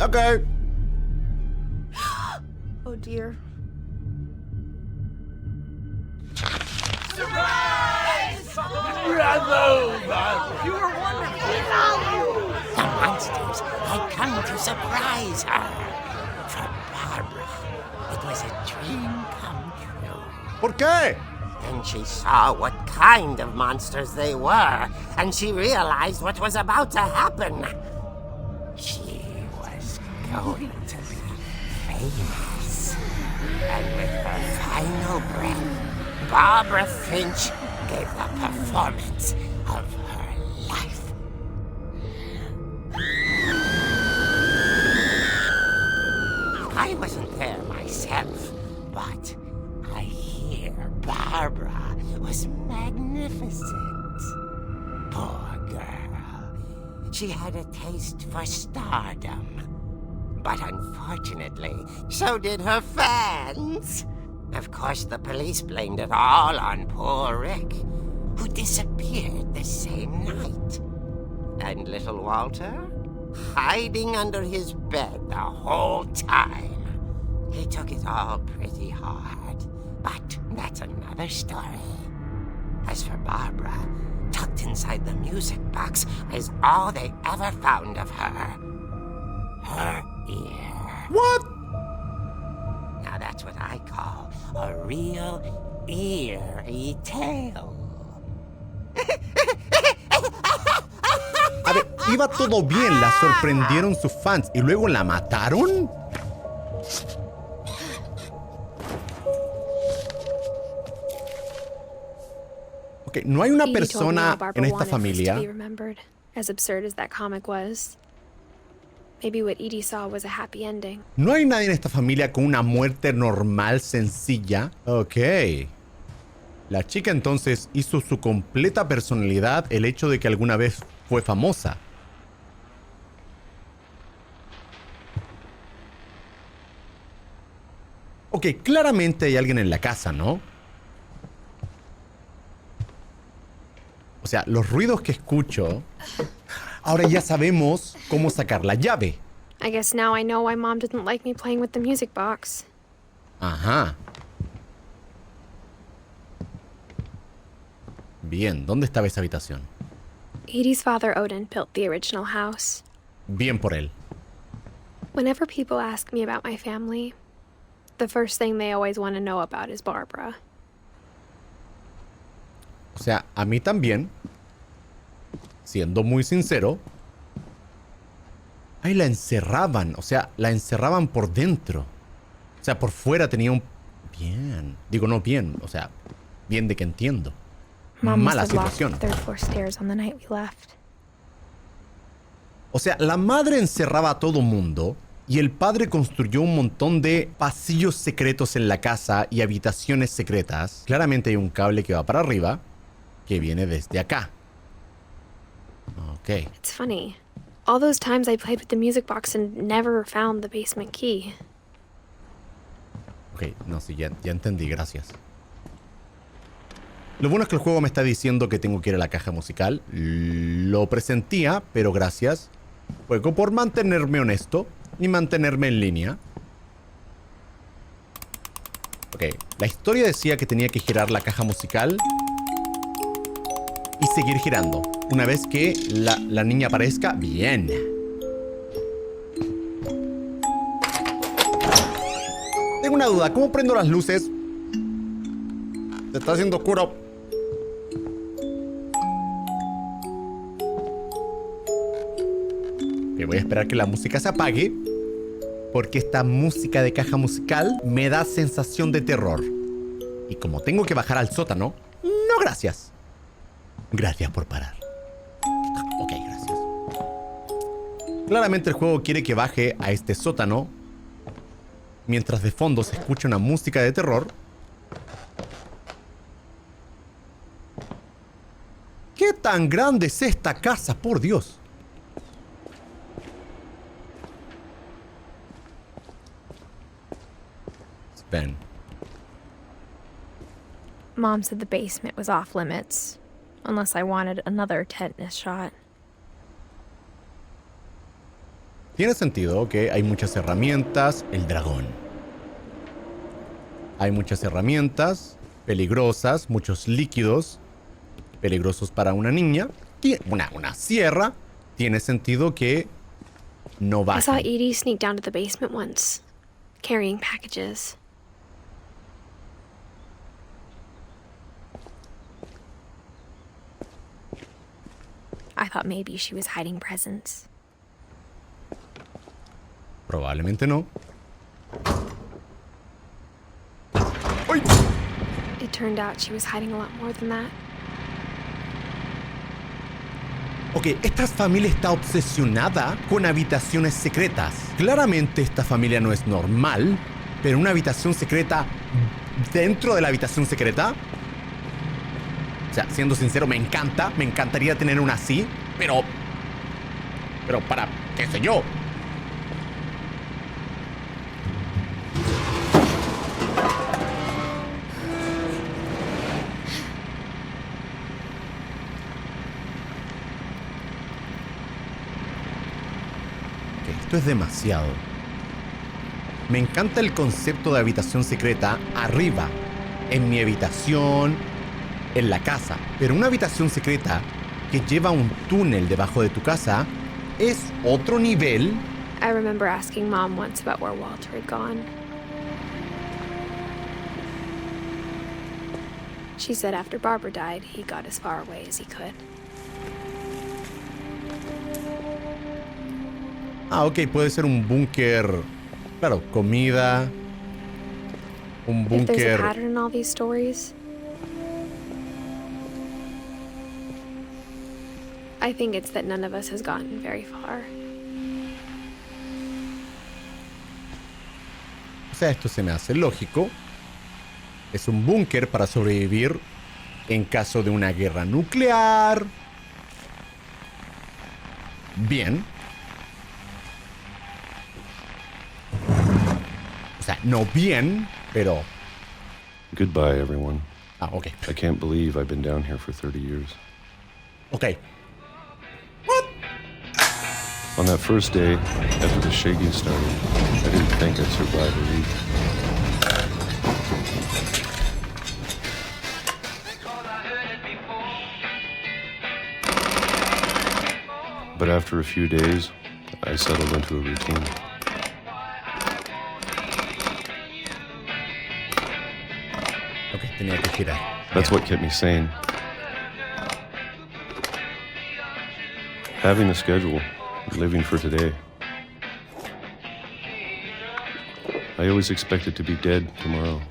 Okay. Oh dear. The monsters had come to surprise her. For Barbara, it was a dream come true. ¿Por qué? Then she saw what kind of monsters they were, and she realized what was about to happen. She was going to be famous. And with her final breath, Barbara Finch gave the performance of her life. I wasn't there myself, but I hear Barbara was magnificent. Poor girl. She had a taste for stardom. But unfortunately, so did her fans. Of course, the police blamed it all on poor Rick, who disappeared the same night. And little Walter? Hiding under his bed the whole time. He took it all pretty hard, but that's another story. As for Barbara, tucked inside the music box is all they ever found of her. Her ear. What? Now that's what I call a real eerie tale. A ver, iba todo bien, la sorprendieron sus fans y luego la mataron. Ok, no hay una Edie told me persona Barbara en esta wanted this familia. to be remembered, as absurd as that comic was. Maybe what Edie saw was a happy ending. No hay nadie en esta familia con una muerte normal, sencilla. Ok. La chica entonces hizo su completa personalidad el hecho de que alguna vez fue famosa. Ok, claramente hay alguien en la casa, ¿no? O sea, los ruidos que escucho... Ahora ya sabemos cómo sacar la llave. I guess now I know why Mom didn't like me playing with the music box. Ajá. Bien, ¿dónde estaba esa habitación? Edie's father, Odin, built the original house. Bien por él. Whenever people ask me about my family, the first thing they always want to know about is Barbara. O sea, a mí también, siendo muy sincero, ahí la encerraban, o sea, la encerraban por dentro. O sea, por fuera tenía un... Bien, digo no bien, o sea, bien de que entiendo. Mom must Mala have locked situación. the third floor stairs on the night we left. O sea, la madre encerraba a todo mundo y el padre construyó un montón de pasillos secretos en la casa y habitaciones secretas. Claramente hay un cable que va para arriba que viene desde acá. Ok. It's funny. All those times I played with the music box and never found the basement key. Ok, no, sí, ya entendí, gracias. Lo bueno es que el juego me está diciendo que tengo que ir a la caja musical. Lo presentía, pero gracias. Juego por mantenerme honesto y mantenerme en línea. Ok, la historia decía que tenía que girar la caja musical y seguir girando. Una vez que la niña aparezca, bien. Tengo una duda, ¿cómo prendo las luces? Se está haciendo oscuro. Ok, voy a esperar que la música se apague, porque esta música de caja musical me da sensación de terror. Y como tengo que bajar al sótano, no gracias. Gracias por parar. Ok, gracias. Claramente el juego quiere que baje a este sótano, mientras de fondo se escucha una música de terror. ¿Qué tan grande es esta casa, por Dios? Sven. Mom said the basement was off limits, unless I wanted another tetanus shot. Tiene sentido que hay muchas herramientas. El dragón. Hay muchas herramientas peligrosas, muchos líquidos peligrosos para una niña. Una sierra. Tiene sentido que no va. I saw Edie sneak down to the basement once, carrying packages. I thought maybe she was hiding presents. Probablemente no. ¡Ay! It turned out she was hiding a lot more than that. Ok, esta familia está obsesionada con habitaciones secretas. Claramente esta familia no es normal, pero una habitación secreta dentro de la habitación secreta. O sea, siendo sincero, me encanta. Me encantaría tener una así, pero para, qué sé yo. Esto es demasiado. Me encanta el concepto de habitación secreta arriba, en mi habitación, en la casa, pero una habitación secreta que lleva a un túnel debajo de tu casa es otro nivel. I remember asking Mom once about where Walter had gone. She said after Barbara died, he got as far away as he could. Ah, ok, puede ser un búnker. Claro, comida. Un If there's a búnker. pattern in all these stories, I think it's that none of us has gotten very far. O sea, esto se me hace lógico. Es un búnker para sobrevivir en caso de una guerra nuclear. Bien. O sea, no bien, pero... Goodbye, everyone. Ah, ok. I can't believe I've been down here for 30 years. Ok. On that first day, after the shaking started, I didn't think I'd survive a week. But after a few days, I settled into a routine. Ok, tenía que girar. That's what kept me sane. Having a schedule, living for today. I always expected to be dead tomorrow.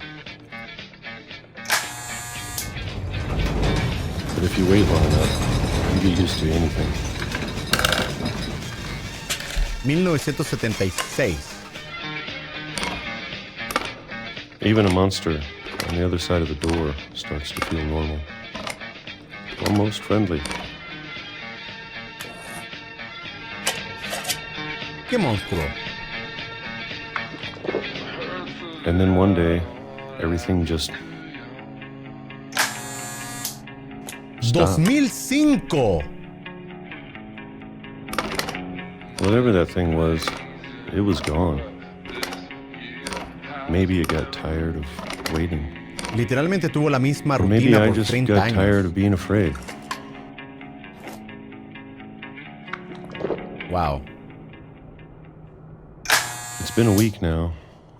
But if you wait long enough, you get used to anything. 1976. Even a monster on the other side of the door starts to feel normal. Almost friendly. ¿Qué monstruo? And then one day, everything just... stopped. 2005. Whatever that thing was, it was gone. Maybe it got tired of waiting. Literalmente tuvo la misma Or maybe rutina I por just 30 got tired años. of being afraid. Wow. It's been a week now,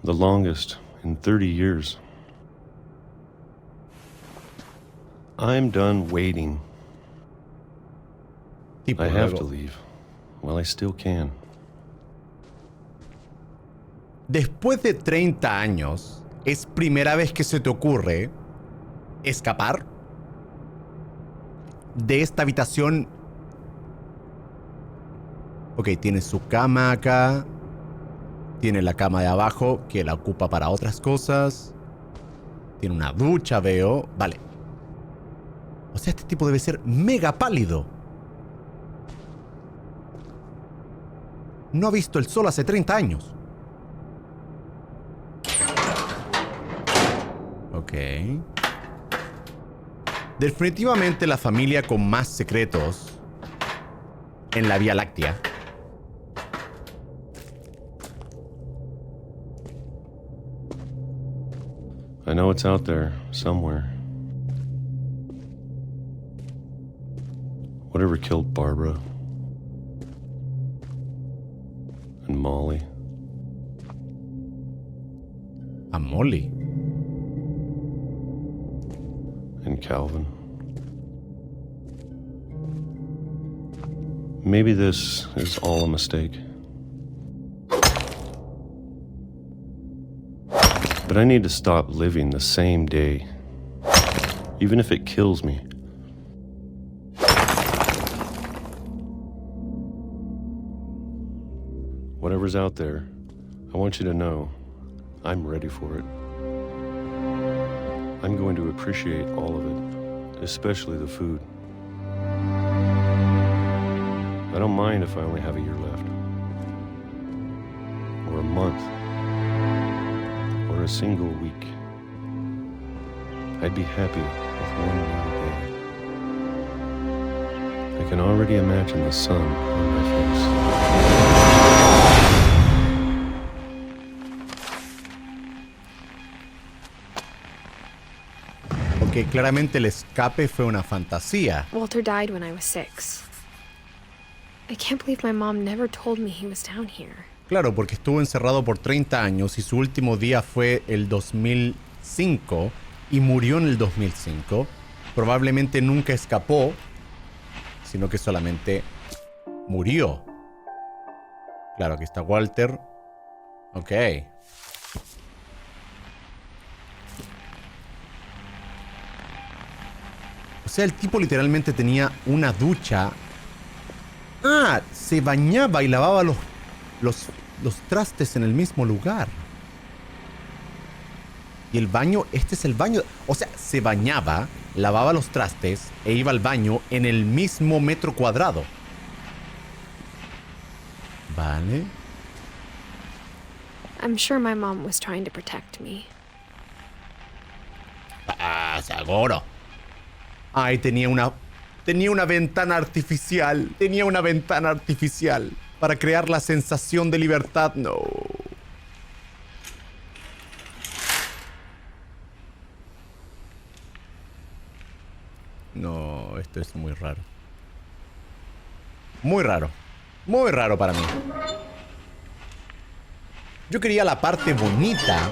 the longest in 30 years. I'm done waiting. Tipo, I have luego, to leave. Well, I still can. después de 30 años, ¿es primera vez que se te ocurre escapar de esta habitación? Ok, tiene su cama acá. Tiene la cama de abajo que la ocupa para otras cosas. Tiene una ducha, veo. Vale. O sea, este tipo debe ser mega pálido. No ha visto el sol hace 30 años. Ok. Definitivamente la familia con más secretos en la Vía Láctea. I know it's out there, somewhere. Whatever killed Barbara and Molly. A Molly. And Calvin. Maybe this is all a mistake. But I need to stop living the same day, even if it kills me. Whatever's out there, I want you to know I'm ready for it. I'm going to appreciate all of it, especially the food. I don't mind if I only have a year left, or a month, or a single week. I'd be happy with one more day. I can already imagine the sun on my face. Ok, que claramente el escape fue una fantasía. Walter died when I was 6. I can't believe my mom never told me he was down here. Claro, porque estuvo encerrado por 30 años y su último día fue el 2005 y murió en el 2005. Probablemente nunca escapó, sino que solamente murió. Claro, aquí está Walter. Ok. O sea, el tipo literalmente tenía una ducha. Ah, se bañaba y lavaba los trastes en el mismo lugar. Y el baño, este es el baño. O sea, se bañaba, lavaba los trastes e iba al baño en el mismo metro cuadrado. Vale. I'm sure my mom was trying to protect me. Ah, seguro. Ay, tenía una ventana artificial. Tenía una ventana artificial para crear la sensación de libertad. No. No, esto es muy raro. Muy raro. Muy raro para mí. Yo quería la parte bonita,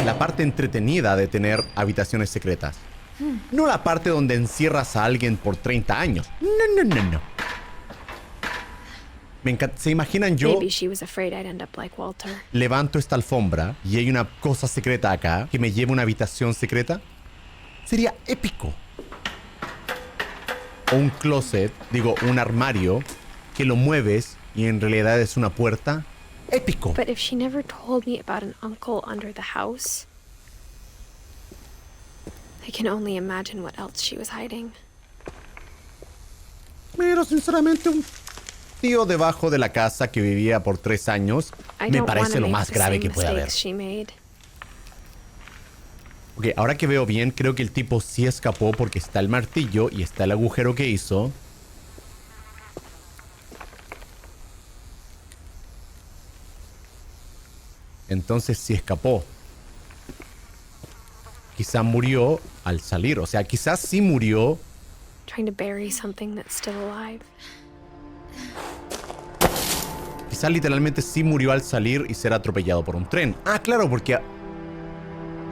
la parte entretenida de tener habitaciones secretas. No la parte donde encierras a alguien por 30 años. No. Me encanta. ¿Se imaginan yo? Maybe she was afraid I'd end up like Walter. Levanto esta alfombra y hay una cosa secreta acá que me lleva a una habitación secreta. Sería épico. O un closet, digo, un armario que lo mueves y en realidad es una puerta. Épico. But if she never told me about an uncle under the house, I can only imagine what else she was hiding. Pero sinceramente un tío debajo de la casa que vivía por 3 años me parece lo más grave que puede haber. Ok, ahora que veo bien, creo que el tipo sí escapó porque está el martillo y está el agujero que hizo. Entonces sí escapó. Quizá murió al salir. O sea, quizás sí murió. Trying to bury something that's still alive. Quizás literalmente sí murió al salir y ser atropellado por un tren. Ah, claro, porque...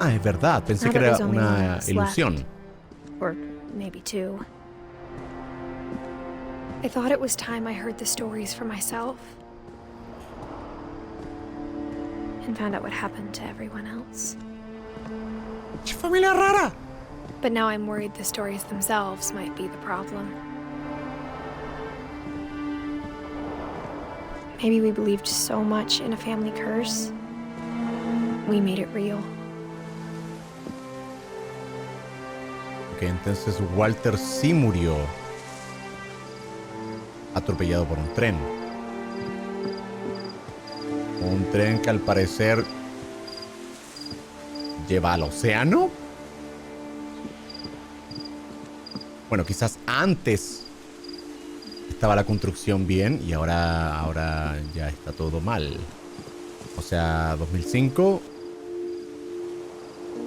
Ah, es verdad. Pensé que era una ilusión. Or maybe 2. I thought it was time I heard the stories for myself. And found out what happened to everyone else. ¡Qué familia rara! But now I'm worried the stories themselves might be the problem. Maybe we believed so much in a family curse, we made it real. Ok, entonces Walter sí murió atropellado por un tren. Un tren que al parecer lleva al océano. Bueno, quizás antes estaba la construcción bien y ahora ya está todo mal. O sea, 2005.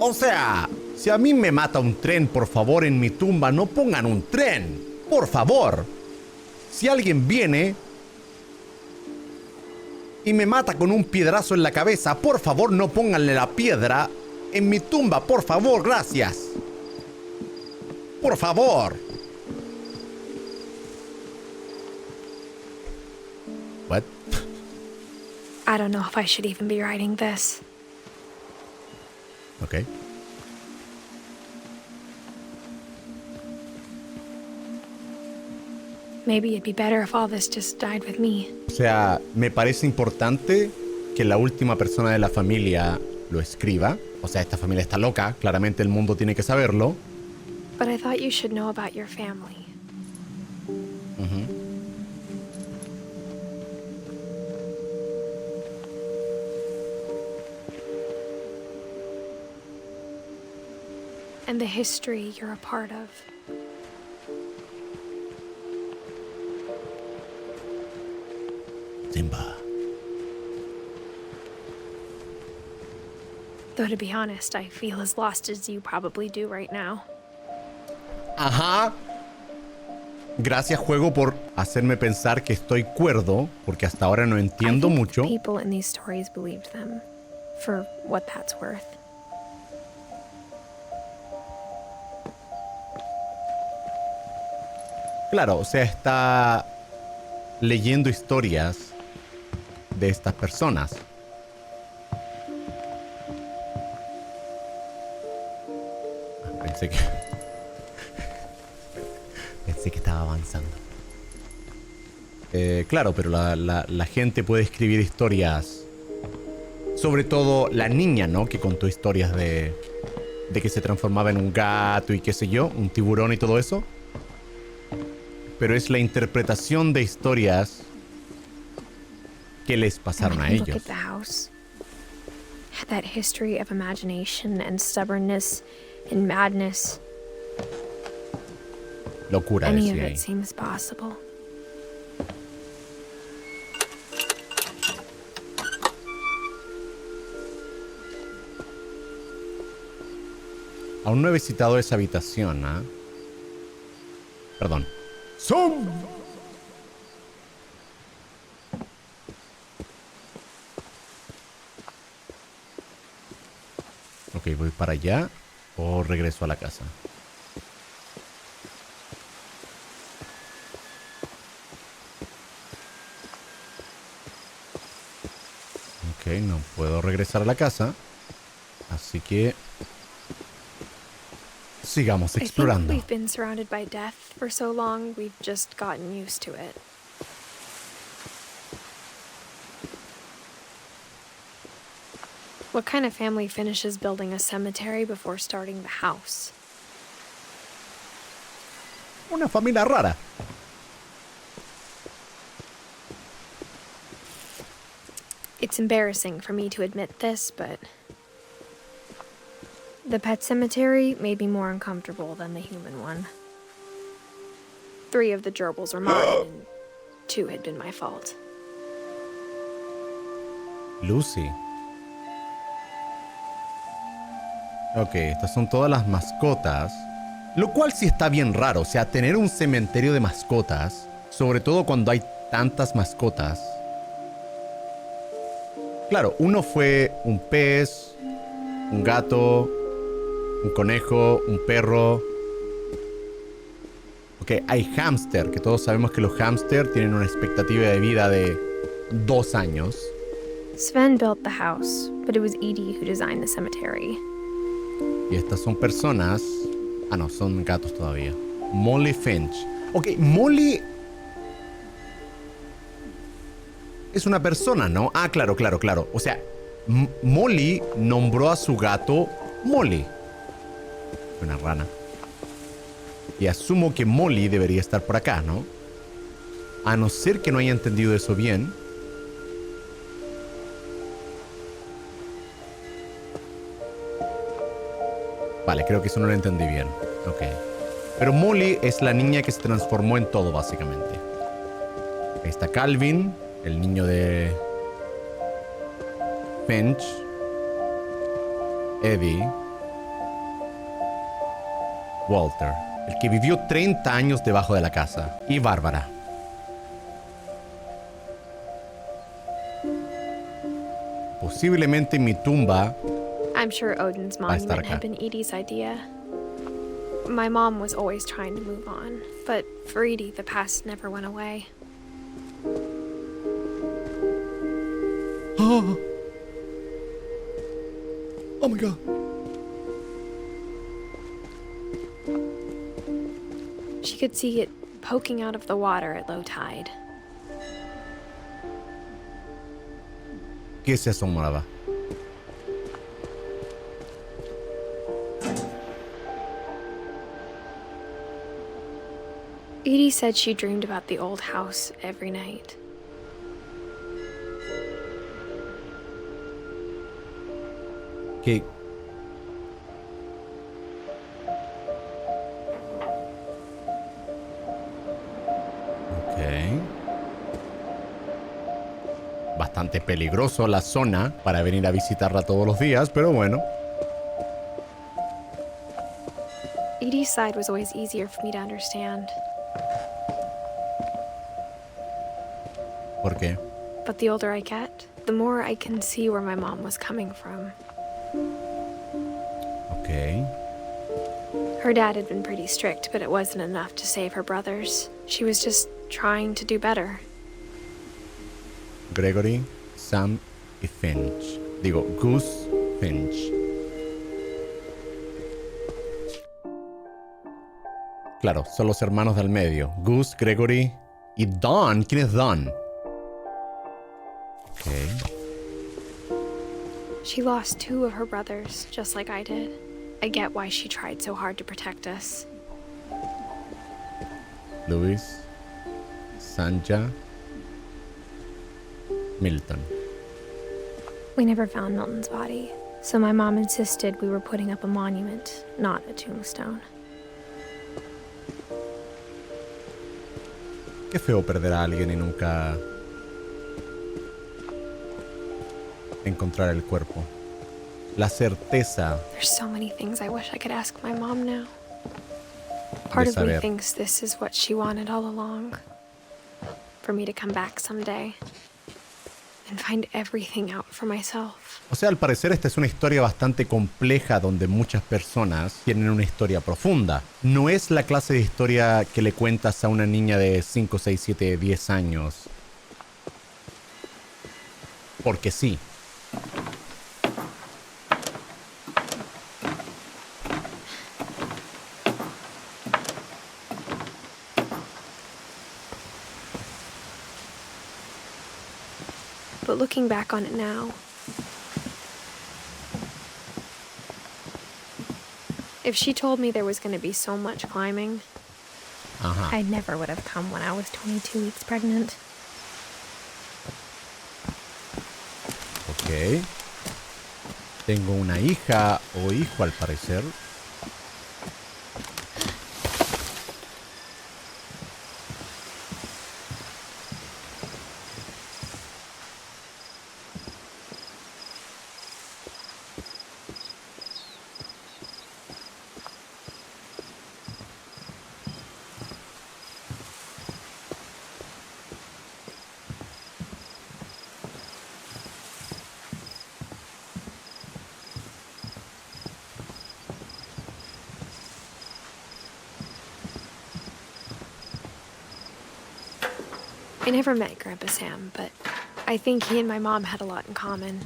O sea, si a mí me mata un tren, por favor, en mi tumba no pongan un tren. Por favor. Si alguien viene y me mata con un piedrazo en la cabeza, por favor, no pónganle la piedra en mi tumba. Por favor, gracias. Por favor. What? I don't know if I should even be writing this. Okay. Maybe it'd be better if all this just died with me. O sea, me parece importante que la última persona de la familia lo escriba. O sea, esta familia está loca. Claramente el mundo tiene que saberlo. But I thought you should know about your family. And the history you're a part of. Simba. Though to be honest, I feel as lost as you probably do right now. Ajá. Gracias, juego, por hacerme pensar que estoy cuerdo, porque hasta ahora no entiendo I think mucho. the people in these stories believed them, for what that's worth. Claro, o sea, está leyendo historias de estas personas. Pensé que... Pensé que estaba avanzando. Claro, pero la gente puede escribir historias. Sobre todo la niña, ¿no? Que contó historias de que se transformaba en un gato y qué sé yo, un tiburón y todo eso. Pero es la interpretación de historias que les pasaron a ellos. Look at the house. Had that history of imagination and stubbornness and madness. Locura, Any of decía ahí. it seems possible. Aún no he visitado esa habitación, ¿ah? Perdón. ¡Zoom! Ok, voy para allá o regreso a la casa. Ok, no puedo regresar a la casa. Así que... sigamos I think explorando. we've been surrounded by death for so long, we've just gotten used to it. What kind of family finishes building a cemetery before starting the house? Una familia rara. It's embarrassing for me to admit this, but the pet cemetery made me more uncomfortable than the human one. 3 of the gerbils were mine, and 2 had been my fault. Lucy. Ok, estas son todas las mascotas. Lo cual sí está bien raro. O sea, tener un cementerio de mascotas, sobre todo cuando hay tantas mascotas. Claro, uno fue un pez, un gato, un conejo, un perro. Ok, hay hámster, que todos sabemos que los hámster tienen una expectativa de vida de 2 años. Sven built the house, but it was Edie who designed the cemetery. Y estas son personas... ah, no, son gatos todavía. Molly Finch. Ok, Molly... es una persona, ¿no? Ah, claro, claro, claro. O sea, Molly nombró a su gato Molly. Una rana. Y asumo que Molly debería estar por acá, ¿no? A no ser que no haya entendido eso bien. Vale, creo que eso no lo entendí bien. Ok. Pero Molly es la niña que se transformó en todo, básicamente. Ahí está Calvin, el niño de Finch. Eddie. Walter, el que vivió 30 años debajo de la casa. Y Bárbara. Posiblemente mi tumba... I'm sure Odin's monument had been Edie's idea. My mom was always trying to move on, but for Edie, the past never went away. Oh my god. She could see it poking out of the water at low tide. ¿Qué se asombraba? Edie said she dreamed about the old house every night. ¿Qué? Ok. Bastante peligroso la zona para venir a visitarla todos los días, pero bueno. Edie Eddie's side was always easier for me to understand. ¿Por qué? But the older I get, the more I can see where my mom was coming from. Ok. Her dad had been pretty strict, but it wasn't enough to save her brothers. She was just trying to do better. Gregory, Sam y Finch. Digo, Gus Finch. Claro, son los hermanos del medio. Gus, Gregory y Don. ¿Quién es Don? Ok. She lost 2 of her brothers, just like I did. I get why she tried so hard to protect us. Luis, Sanja, Milton. We never found Milton's body, so my mom insisted we were putting up a monument, not a tombstone. Qué feo perder a alguien y nunca encontrar el cuerpo. La certeza There's so many things I wish I could ask my mom now. Part de of me saber. thinks this is what she wanted all along. For me to come back someday and find everything out for myself. O sea, al parecer esta es una historia bastante compleja donde muchas personas tienen una historia profunda. No es la clase de historia que le cuentas a una niña de 5, 6, 7, 10 años. Porque sí. But looking back on it now, if she told me there was going to be so much climbing, Ajá. I never would have come when I was 22 weeks pregnant. Ok. Tengo una hija o hijo al parecer. I never met Grandpa Sam, but I think he and my mom had a lot in common.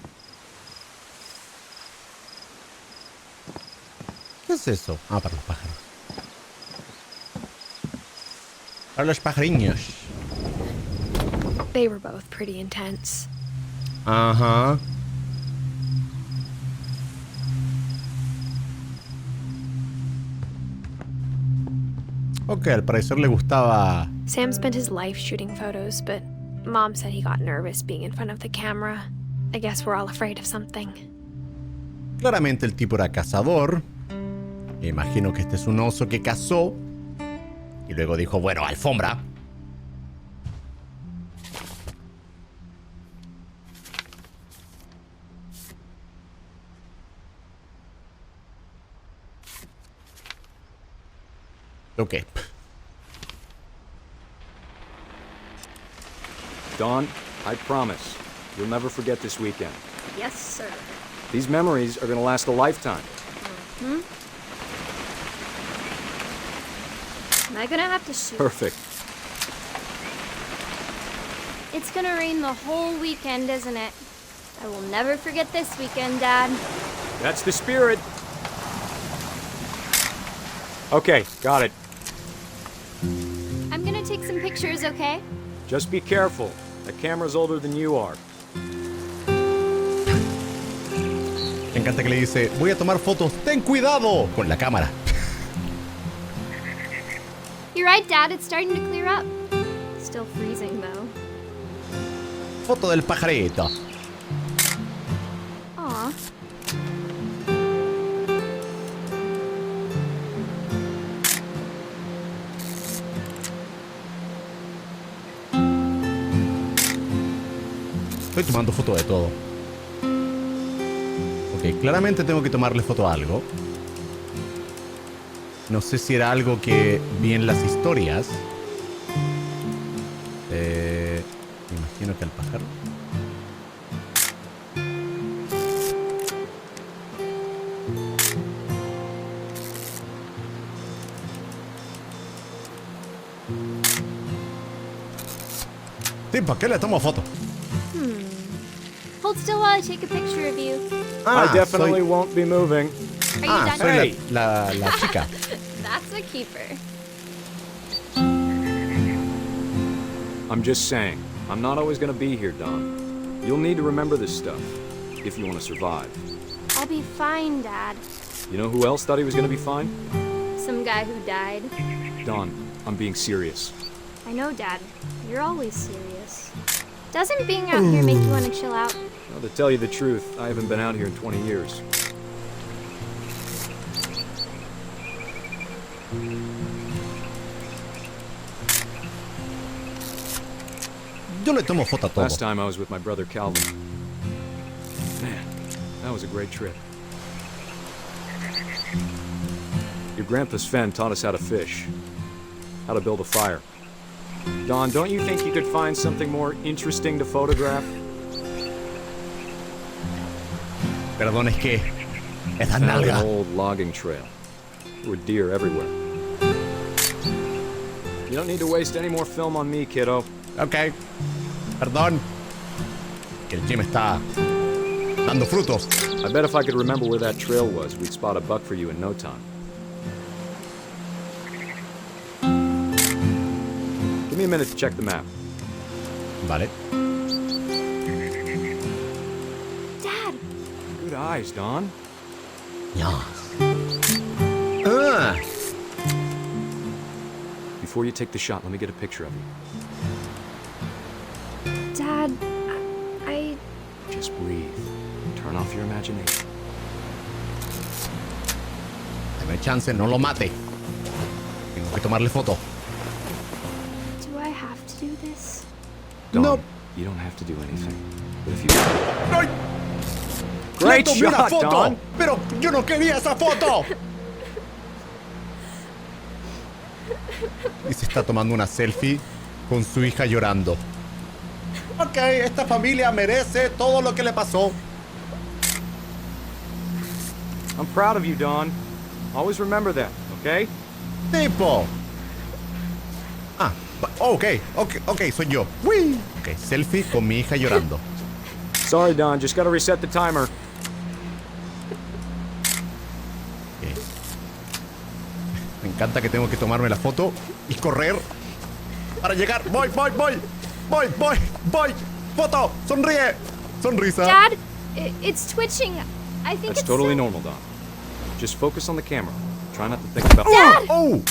¿Qué es eso? Ah, para los pájaros. Para los pajariños. They were both pretty intense. Ajá. Ok, al parecer le gustaba... Sam spent his life shooting photos, but Mom said he got nervous being in front of the camera. I guess we're all afraid of something. Claramente el tipo era cazador. Me imagino que este es un oso que cazó. Y luego dijo, bueno, alfombra. Ok. Dawn, I promise, you'll never forget this weekend. Yes, sir. These memories are going to last a lifetime. Am I gonna have to shoot? Perfect. It's gonna rain the whole weekend, isn't it? I will never forget this weekend, Dad. That's the spirit. Okay, got it. I'm gonna take some pictures, okay? Just be careful. The camera's older than you are. Me encanta que le dice, voy a tomar fotos, ten cuidado con la cámara. You're right, Dad. It's starting to clear up. Still freezing, though. Foto del pajarito. Aw. Estoy tomando foto de todo. Ok, claramente tengo que tomarle foto a algo. No sé si era algo que vi en las historias. Me imagino que al pájaro. Sí, ¿para qué le tomo foto? Hold still while I take a picture of you. I definitely won't be moving. Are you done? Soy la chica. That's a keeper. I'm just saying, I'm not always gonna be here, Don. You'll need to remember this stuff, if you want to survive. I'll be fine, Dad. You know who else thought he was gonna be fine? Some guy who died. Don, I'm being serious. I know, Dad. You're always serious. Doesn't being out here make you want to chill out? Well, to tell you the truth, I haven't been out here in 20 years. Yo le tomo foto a todo. Last time I was with my brother Calvin. Man, that was a great trip. Your grandpa Sven taught us how to fish, how to build a fire. Don, don't you think you could find something more interesting to photograph? Perdón, es que esa Found nalga. an old logging trail. There were deer everywhere. You don't need to waste any more film on me, kiddo. Ok. Perdón. Que el gym está dando frutos. I bet if I could remember where that trail was, we'd spot a buck for you in no time. Give me a minute to check the map. Vale. Dad! Good eyes, Don. Yes. Before you take the shot, let me get a picture of you. Dad, I... Just breathe. Turn off your imagination. Dame chance, no lo mate. Tengo que tomarle foto. Do I have to do this? Don, No. you don't have to do anything. But if you... ¡Ay! Great ¡Le tomé una shot, foto! Don! ¡Pero yo no quería esa foto! Y se está tomando una selfie con su hija llorando. Ok, esta familia merece todo lo que le pasó. I'm proud of you, Don. Always remember that, okay? Tipo. Ok, soy yo. Whee. Ok, selfie con mi hija llorando. Sorry, Don. Just gotta reset the timer. Ok. Me encanta que tengo que tomarme la foto y correr para llegar. Voy. Foto, sonríe. Sonrisa. Dad, it's twitching. I think That's it's... totally normal, Don. Just focus on the camera. Try not to think about... Dad! Oh!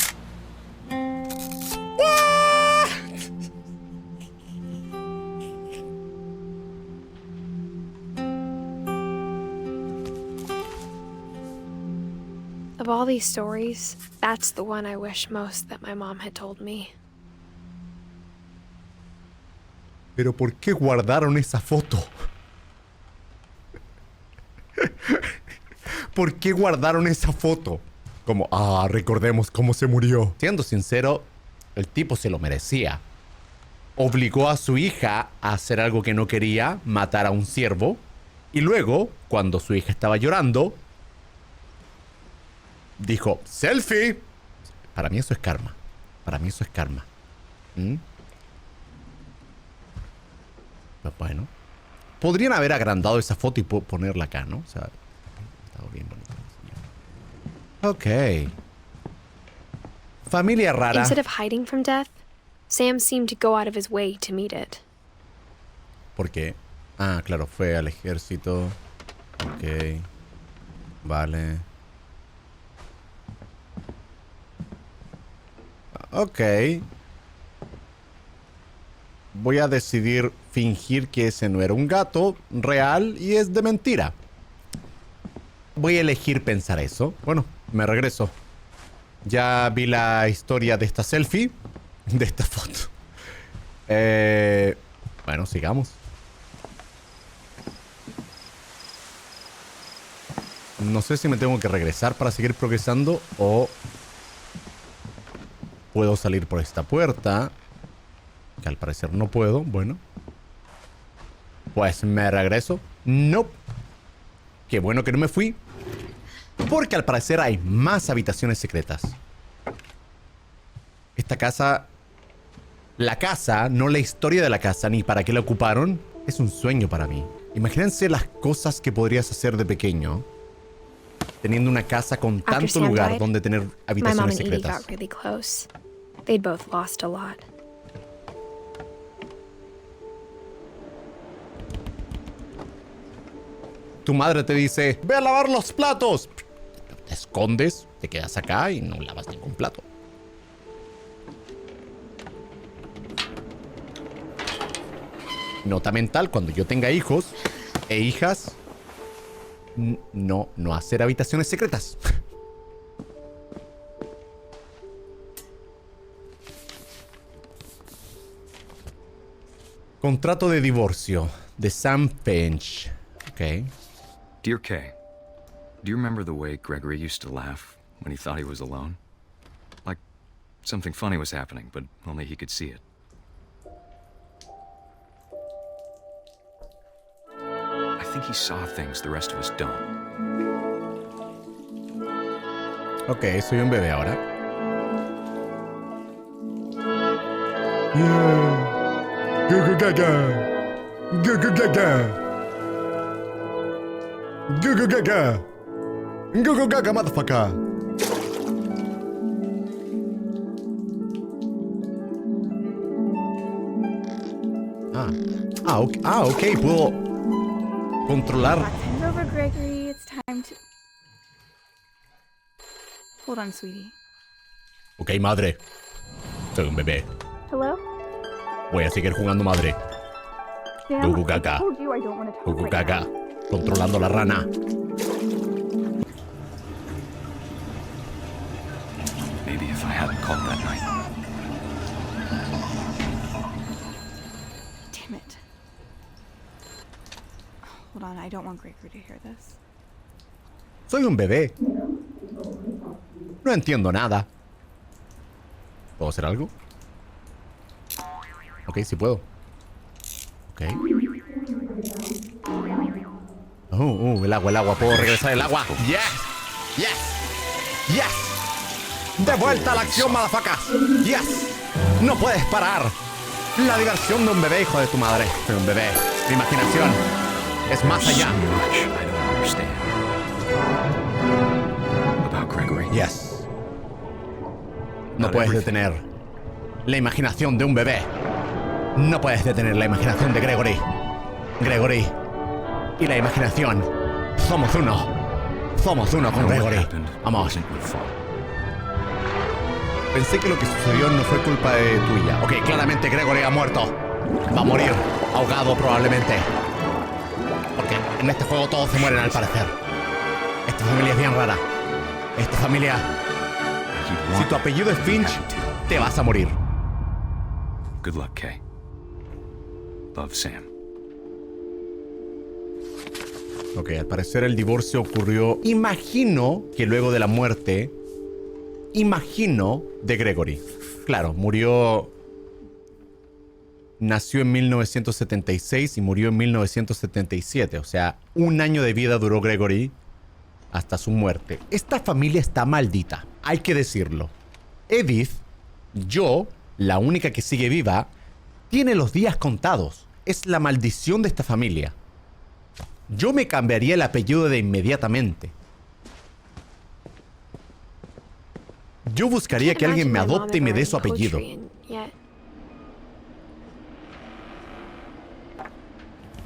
Of all these stories, that's the one I wish most that my mom had told me. Pero ¿por qué guardaron esa foto? ¿Por qué guardaron esa foto? Como, recordemos cómo se murió. Siendo sincero, el tipo se lo merecía. Obligó a su hija a hacer algo que no quería, matar a un ciervo. Y luego, cuando su hija estaba llorando, dijo, ¡selfie! Para mí eso es karma. Bueno. Podrían haber agrandado esa foto y ponerla acá, ¿no? O sea, estaba bien bonito. Ok. Familia rara. Instead of hiding from death, Sam seemed to go out of his way to meet it. ¿Por qué? Claro, fue al ejército. Ok. Vale. Ok. Voy a decidir fingir que ese no era un gato real y es de mentira. Voy a elegir pensar eso. Bueno, me regreso. Ya vi la historia de esta selfie. De esta foto. Bueno, sigamos. No sé si me tengo que regresar para seguir progresando o Puedo salir por esta puerta, que al parecer no puedo. Bueno, pues me regreso. No. Qué bueno que no me fui, porque al parecer hay más habitaciones secretas. Esta casa... La casa, no la historia de la casa, ni para qué la ocuparon, es un sueño para mí. Imagínense las cosas que podrías hacer de pequeño, teniendo una casa con tanto lugar donde tener habitaciones secretas. They'd both lost a lot. Tu madre te dice, ve a lavar los platos. Te escondes, te quedas acá y no lavas ningún plato. Nota mental, cuando yo tenga hijos e hijas, no hacer habitaciones secretas. Contrato de divorcio de Sam Finch. Okay. Dear Kay, do you remember the way Gregory used to laugh when he thought he was alone? Like something funny was happening, but only he could see it. I think he saw things the rest of us don't. Ok, soy un bebé ahora. Gugu gaga. Gugu gaga. Gugu gaga. Gugu gaga, motherfucker. Ok, puedo controlar. Hand over, Gregory. It's time to... Hold on, sweetie. Ok, madre. Soy un bebé. Hello? Voy a seguir jugando madre. Gugu gaga. Gugu gaga. Controlando la rana. Maybe if I hadn't called that night. Damn it. Hold on, I don't want Gregory to hear this. Soy un bebé. No entiendo nada. ¿Puedo hacer algo? Ok, sí puedo. Ok. El agua. ¿Puedo regresar el agua? Yes. De vuelta a la acción, motherfuckers. Yes. No puedes parar. La diversión de un bebé, hijo de tu madre. Soy un bebé. Mi imaginación es más allá. Yes. No puedes detener la imaginación de un bebé. No puedes detener la imaginación de Gregory. Gregory y la imaginación. Somos uno. Somos uno con Gregory. Vamos. Pensé que lo que sucedió no fue culpa de tuya. Ok, claramente Gregory ha muerto. Va a morir ahogado probablemente. Porque en este juego todos se mueren al parecer. Esta familia es bien rara. Esta familia... Si tu apellido es Finch, te vas a morir. Good luck, Kay. Love, Sam. Ok, al parecer el divorcio ocurrió... Imagino que luego de la muerte... de Gregory. Claro, murió... Nació en 1976 y murió en 1977. O sea, 1 año de vida duró Gregory hasta su muerte. Esta familia está maldita, hay que decirlo. Edith, la única que sigue viva, tiene los días contados. Es la maldición de esta familia. Yo me cambiaría el apellido de inmediatamente. Yo buscaría que alguien me adopte y me dé su apellido.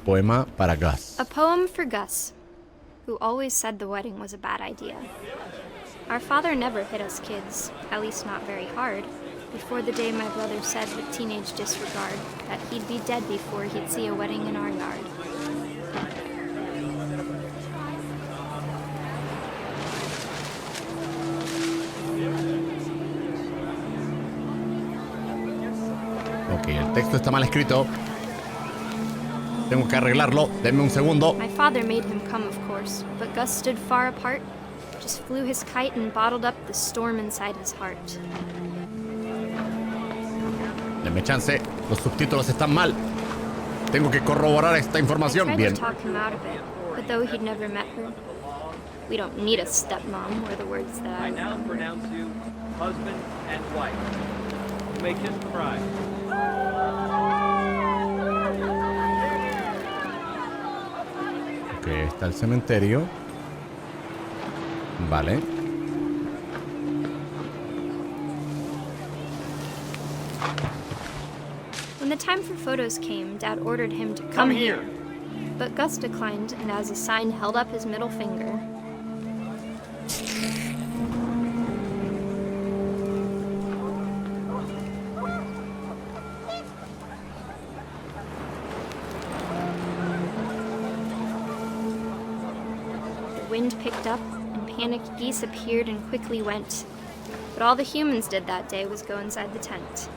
Poema para Gus. A poem for Gus, who always said the wedding was a bad idea. Our father never hit us kids, at least not very hard, before the day my brother said with teenage disregard that he'd be dead before he'd see a wedding in our yard. Ok, el texto está mal escrito. Tengo que arreglarlo. Denme un segundo. My father made him come, of course, but Gus stood far apart, just flew his kite and bottled up the storm inside his heart. Deme chance. Los subtítulos están mal. Tengo que corroborar esta información. I tried Bien. to talk him out of it, but though he'd never met her, we don't need a stepmom, were the words that I now pronounce you husband and wife. You may kiss the bride. Ok, está el cementerio. Vale. When the time for photos came, Dad ordered him to come here. But Gus declined, and as a sign held up his middle finger. The wind picked up, and panicked geese appeared and quickly went. But all the humans did that day was go inside the tent.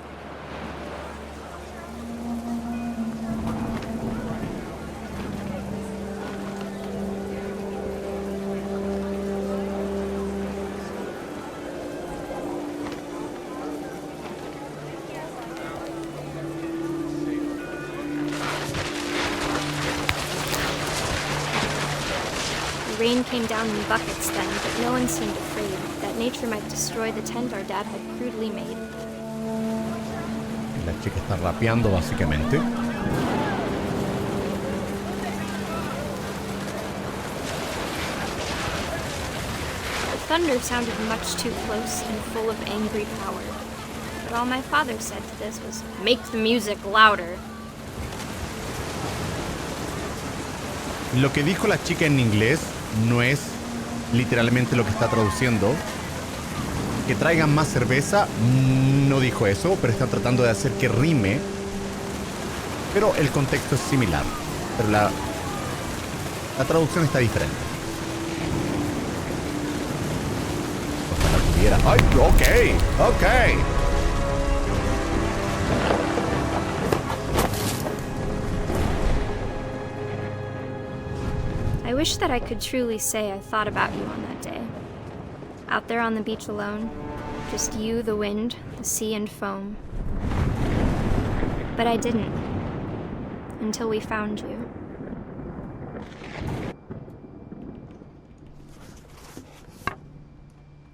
The rain came down in buckets then, but no one seemed afraid that nature might destroy the tent our dad had crudely made. La chica está rapeando básicamente. The thunder sounded much too close and full of angry power. But all my father said to this was, "Make the music louder." Lo que dijo la chica en inglés no es literalmente lo que está traduciendo. Que traigan más cerveza, no dijo eso, pero están tratando de hacer que rime. Pero el contexto es similar. Pero la traducción está diferente. Ojalá pudiera. ¡Ay! Ok. I wish that I could truly say I thought about you on that day. Out there on the beach alone, just you, the wind, the sea, and foam. But I didn't, until we found you.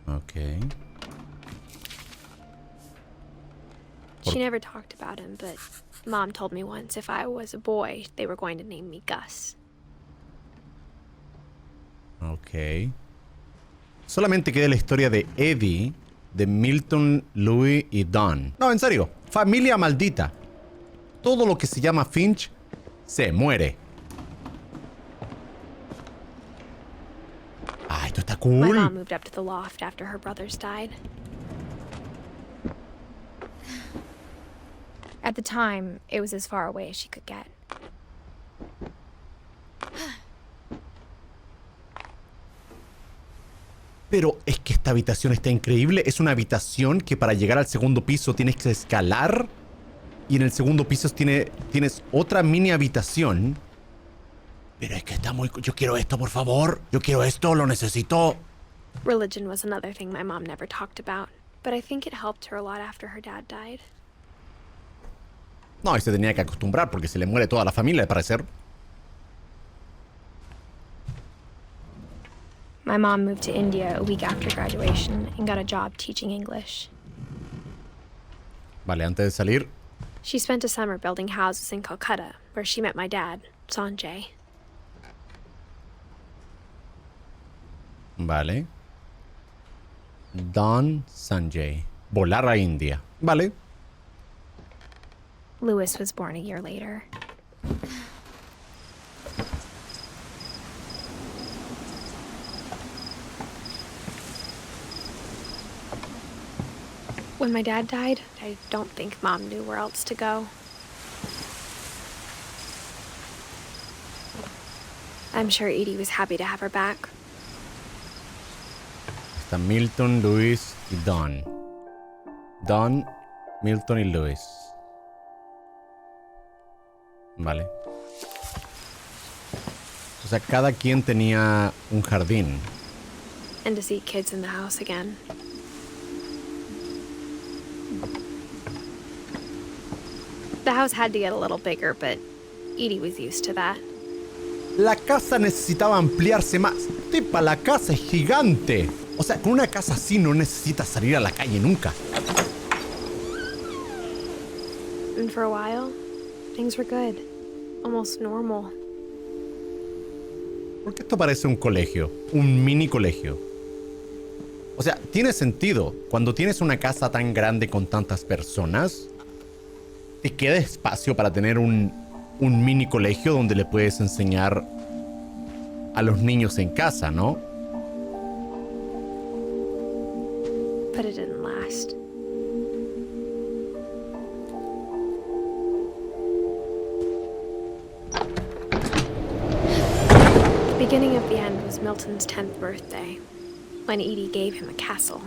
Okay. She never talked about him, but Mom told me once if I was a boy, they were going to name me Gus. Ok. Solamente queda la historia de Eddie, de Milton, Louis y Don. No, en serio. Familia maldita. Todo lo que se llama Finch se muere. Ah, esto está cool. My mom moved up to the loft after her brothers died. At the time, it was as far away as she could get. Pero es que esta habitación está increíble. Es una habitación que para llegar al segundo piso tienes que escalar. Y en el segundo piso tienes otra mini habitación. Pero es que está muy... Yo quiero esto, por favor. Yo quiero esto, lo necesito. Religion was another thing my mom never talked about, but I think it helped her a lot after her dad died. No, y se tenía que acostumbrar porque se le muere toda la familia, al parecer. My mom moved to India a week after graduation and got a job teaching English. Vale, antes de salir... She spent a summer building houses in Calcutta, where she met my dad, Sanjay. Vale. Don Sanjay. Volar a India. Vale. Louis was born a year later. When my dad died, I don't think Mom knew where else to go. I'm sure Edie was happy to have her back. Está Milton, Louis y Don. Don, Milton y Louis. Vale. O sea, cada quien tenía un jardín. And to see kids in the house again. The house had to get a little bigger, but Edie was used to that. La casa necesitaba ampliarse más. Tipa, la casa es gigante. O sea, con una casa así no necesitas salir a la calle nunca. And for a while, things were good. Almost normal. Porque esto parece un colegio. Un mini colegio. O sea, tiene sentido. Cuando tienes una casa tan grande con tantas personas, te queda espacio para tener un mini colegio donde le puedes enseñar a los niños en casa, ¿no? But it didn't last. The beginning of the end was Milton's 10th birthday, when Edie gave him a castle.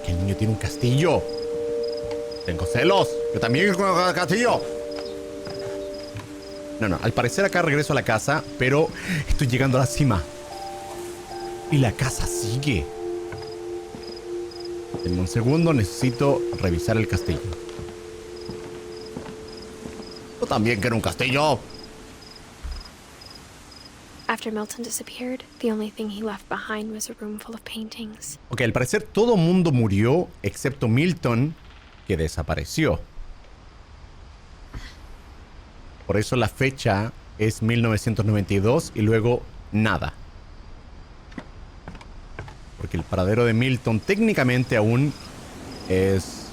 Que el niño tiene un castillo. Tengo celos. Yo también tengo un castillo. No, al parecer acá regreso a la casa, pero estoy llegando a la cima. Y la casa sigue. Denme un segundo, necesito revisar el castillo. Yo también quiero un castillo. After Milton disappeared, the only thing he left behind was a room full of paintings. Ok, al parecer todo mundo murió, excepto Milton, que desapareció. Por eso la fecha es 1992 y luego nada. Porque el paradero de Milton técnicamente aún es...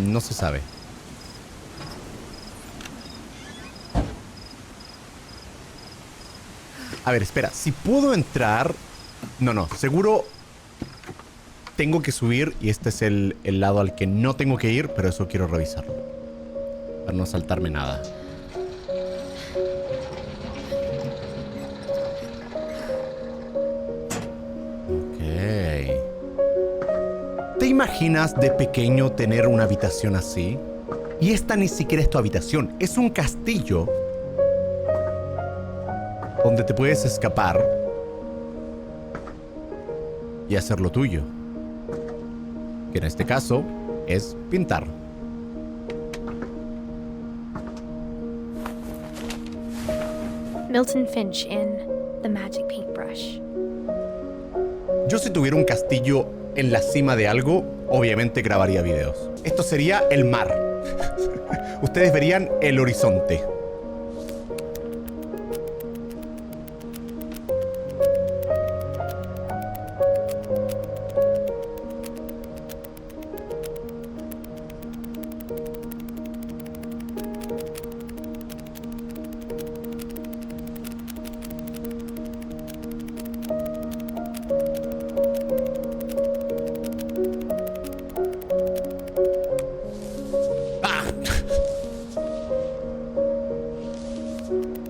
no se sabe. A ver, espera. Si puedo entrar... No, seguro... Tengo que subir y este es el lado al que no tengo que ir, pero eso quiero revisarlo. Para no saltarme nada. ¿Te imaginas de pequeño tener una habitación así? Y esta ni siquiera es tu habitación, es un castillo donde te puedes escapar y hacer lo tuyo. Que en este caso es pintar. Milton Finch in The Magic Paintbrush. Yo si tuviera un castillo en la cima de algo, obviamente grabaría videos. Esto sería el mar. Ustedes verían el horizonte.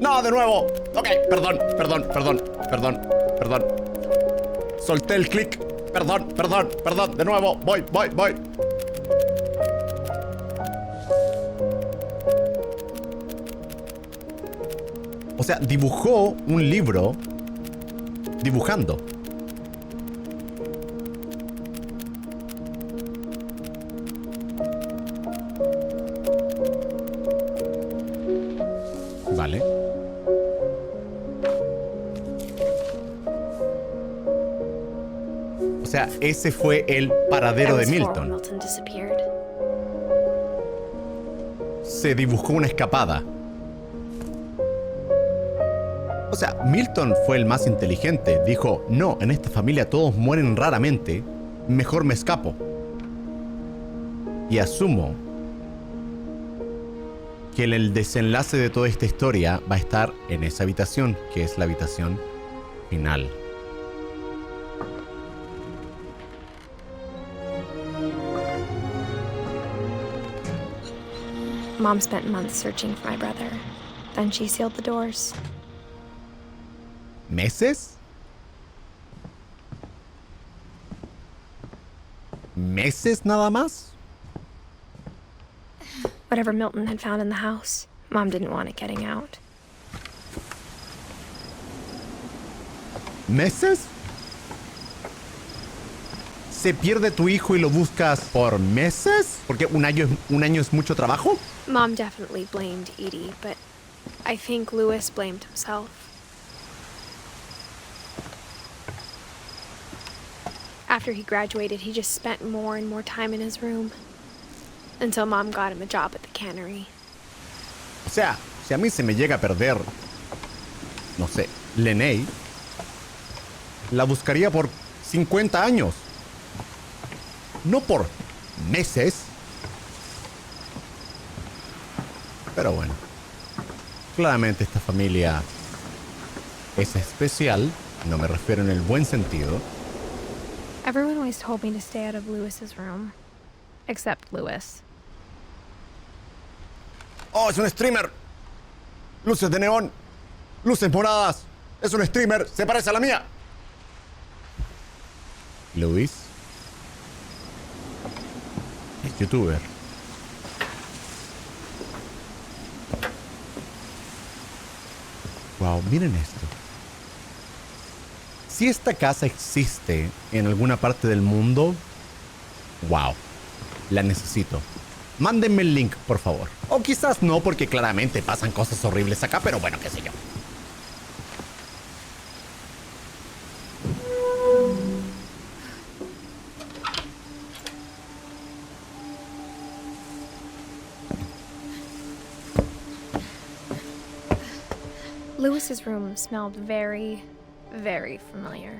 ¡No, de nuevo! Ok, perdón. Solté el clic. Perdón. De nuevo, voy. O sea, dibujó un libro dibujando. Vale. O sea, ese fue el paradero de Milton. Se dibujó una escapada. O sea, Milton fue el más inteligente. Dijo, no, en esta familia todos mueren raramente. Mejor me escapo. Y asumo que el desenlace de toda esta historia va a estar en esa habitación, que es la habitación final. Mom spent months searching for my brother. Then she sealed the doors. ¿Meses? ¿Meses nada más? Whatever Milton had found in the house, Mom didn't want it getting out. ¿Meses? ¿Se pierde tu hijo y lo buscas por meses? Porque un año es mucho trabajo. Mom definitely blamed Edie, but I think Louis blamed himself. After he graduated, he just spent more and more time in his room. Until Mom got him a job at the cannery. O sea, si a mí se me llega a perder, no sé, Leney, la buscaría por 50 años. No por meses. Pero bueno, claramente esta familia es especial. No me refiero en el buen sentido. Everyone always told me to stay out of Louis's room. Except Louis. ¡Oh, es un streamer! Luces de neón. Luces moradas. Es un streamer. Se parece a la mía. Louis es youtuber. Wow, miren esto. Si esta casa existe en alguna parte del mundo, wow, la necesito. Mándenme el link, por favor. O quizás no, porque claramente pasan cosas horribles acá, pero bueno, qué sé yo. Louis's room smelled very, very familiar.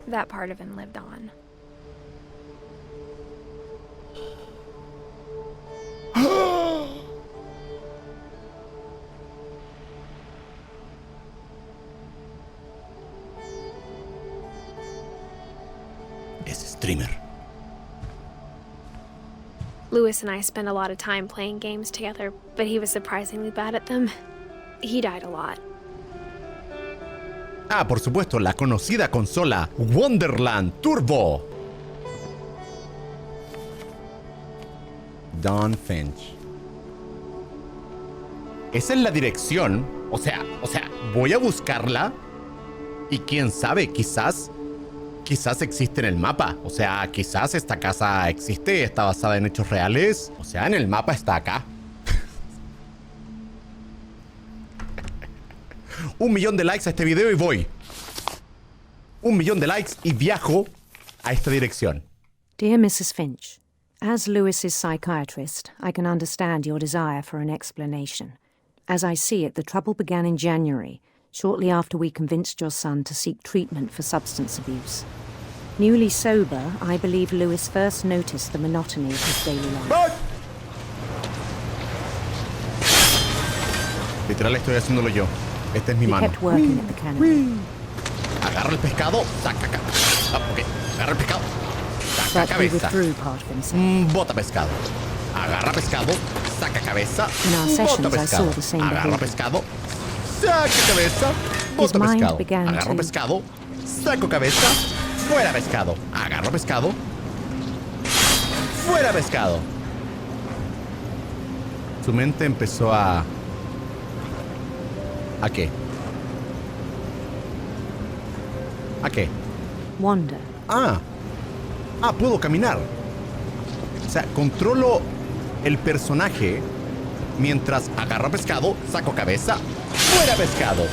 That part of him lived on. Es streamer. Louis and I spent a lot of time playing games together, but he was surprisingly bad at them. He died a lot. Ah, por supuesto, la conocida consola Wonderland Turbo. Don Finch. Esa es la dirección. O sea, voy a buscarla. Y quién sabe, quizás existe en el mapa. O sea, quizás esta casa existe, está basada en hechos reales. O sea, en el mapa está acá. 1 millón de likes a este video y voy. 1 millón de likes y viajo a esta dirección. Dear Mrs. Finch, as Louis's psychiatrist, I can understand your desire for an explanation. As I see it, the trouble began in January, shortly after we convinced your son to seek treatment for substance abuse. Newly sober, I believe Louis first noticed the monotony of his daily life. Literal, estoy haciéndolo yo. Esta es mi mano. Agarra el pescado, saca cabeza. Ok, agarra el pescado, saca cabeza. Bota pescado. Agarra pescado, saca cabeza. Bota pescado. Agarra pescado, saca cabeza. Bota pescado. Agarro pescado, saco cabeza. Fuera pescado. Agarro pescado. Fuera pescado. Su mente empezó a... ¿A qué? ¿A qué? Wander. Puedo caminar. O sea, controlo el personaje mientras agarro pescado, saco cabeza, fuera pescado.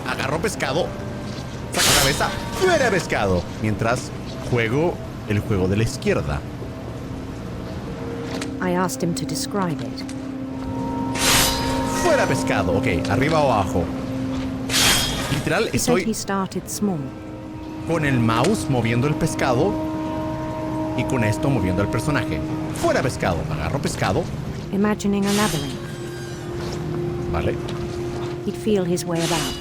Agarro pescado, saco cabeza, fuera pescado. Mientras juego el juego de la izquierda. I asked him to describe it. Fuera pescado. Ok, arriba o abajo. Literal, estoy con el mouse moviendo el pescado y con esto moviendo el personaje. Fuera pescado. Agarro pescado. Imagining a labyrinth. Vale. He'd feel his way about.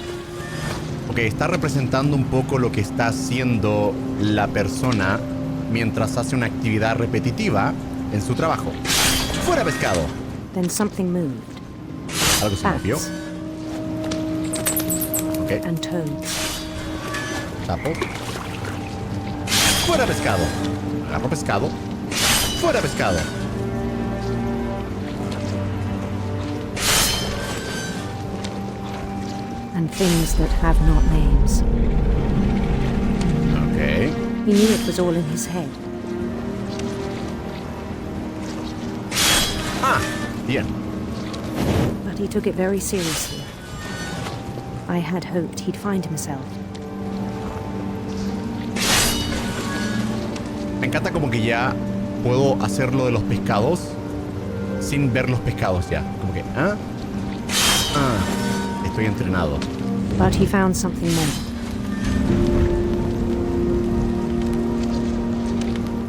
Ok, está representando un poco lo que está haciendo la persona mientras hace una actividad repetitiva en su trabajo. Fuera pescado. Then something moved. Algo se movió. Ok. And toads. Sapo. Fuera pescado. Agarro pescado. Fuera pescado. And things that have not names. Ok. He knew it was all in his head. Ah, bien. But he took it very seriously. I had hoped he'd find himself. Me encanta como que ya puedo hacer lo de los pescados sin ver los pescados ya. Como que, estoy entrenado. But he found something more.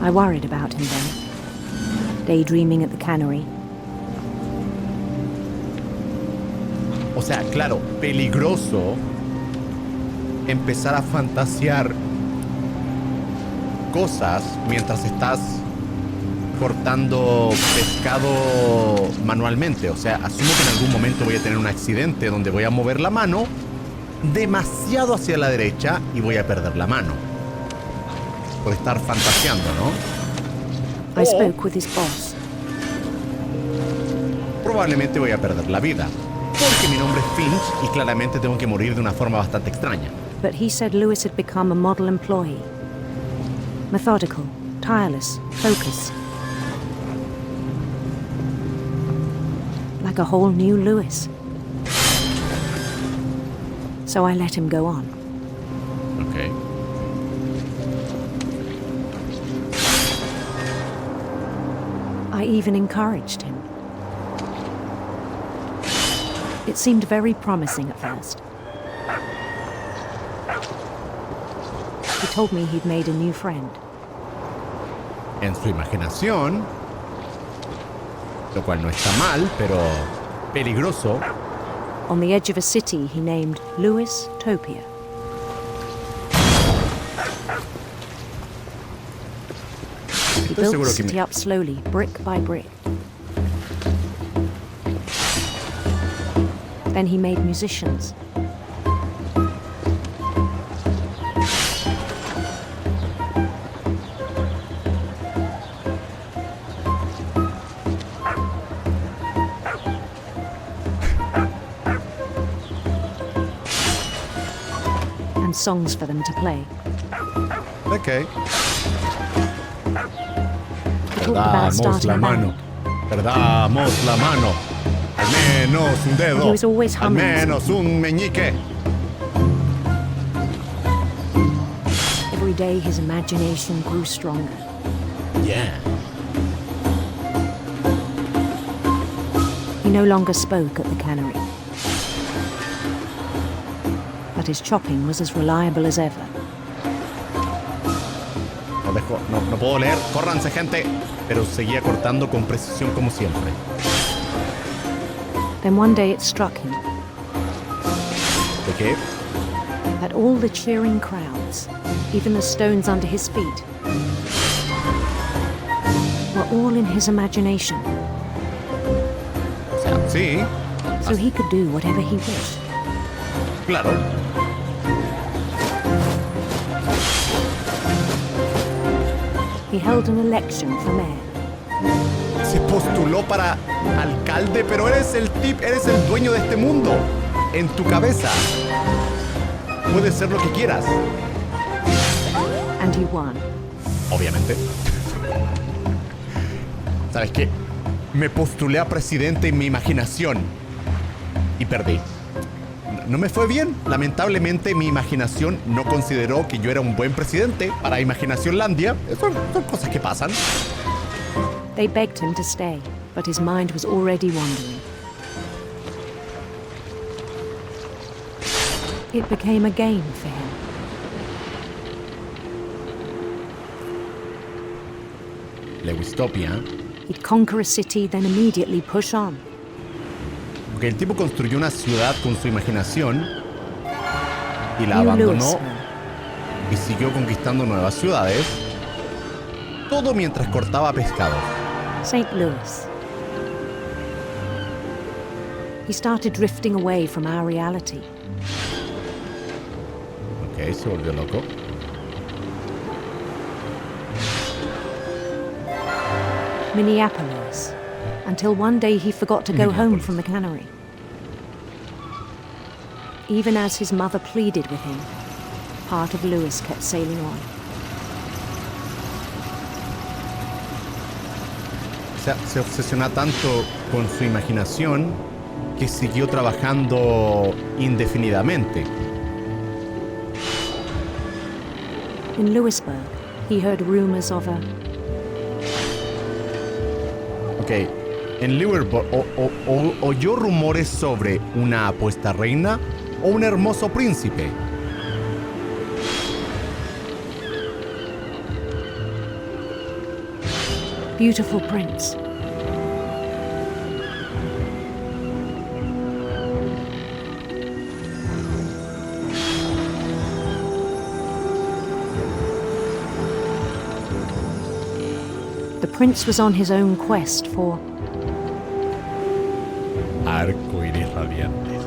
I worried about him then, daydreaming at the cannery. O sea, claro, peligroso empezar a fantasear cosas mientras estás cortando pescado manualmente. O sea, asumo que en algún momento voy a tener un accidente donde voy a mover la mano demasiado hacia la derecha y voy a perder la mano. Por estar fantaseando, ¿no? I spoke with his boss. Probablemente voy a perder la vida. Porque mi nombre es Finch y claramente tengo que morir de una forma bastante extraña. But he said Lewis had become a model employee. Methodical, tireless, focused. Like a whole new Lewis. So I let him go on. Okay. I even encouraged him. It seemed very promising at first. He told me he'd made a new friend. En su imaginación, lo cual no está mal, pero peligroso. On the edge of a city he named Lewis Topia. He built the city up slowly, brick by brick. Then he made musicians. And songs for them to play. Okay. He talked about starting a band. Perdamos la mano. Al menos un dedo. He was always Al humming. menos un meñique. Every day his imagination grew stronger. Yeah. He no longer spoke at the cannery. But his chopping was as reliable as ever. No puedo leer. Córranse, gente. Pero seguía cortando con precisión como siempre. Then one day it struck him ¿De qué? that all the cheering crowds, even the stones under his feet, were all in his imagination. O sea, sí. So he could do whatever he wished. Claro. He held an election for mayor. Se postuló para alcalde, pero eres el dueño de este mundo. En tu cabeza. Puedes ser lo que quieras. And he won. Obviamente. ¿Sabes qué? Me postulé a presidente en mi imaginación. Y perdí. No me fue bien. Lamentablemente mi imaginación no consideró que yo era un buen presidente para Imaginacionlandia. Son cosas que pasan. They begged him to stay, but his mind was already wandering. It became a game for him. Lewistopia. He'd conquer a city, then immediately push on. Porque el tipo construyó una ciudad con su imaginación y la New abandonó Lewis. y siguió conquistando nuevas ciudades. Todo mientras cortaba pescado. St. Louis. He started drifting away from our reality. Ok, se volvió loco. Minneapolis, until one day he forgot to go home from the cannery. Even as his mother pleaded with him, part of Lewis kept sailing on. O sea, se obsesiona tanto con su imaginación que siguió trabajando indefinidamente. In Louisburg, he heard rumors of a... Ok, en Louisburg oyó rumores sobre una apuesta reina o un hermoso príncipe. Beautiful prince. The prince was on his own quest for arcoíris radiantes.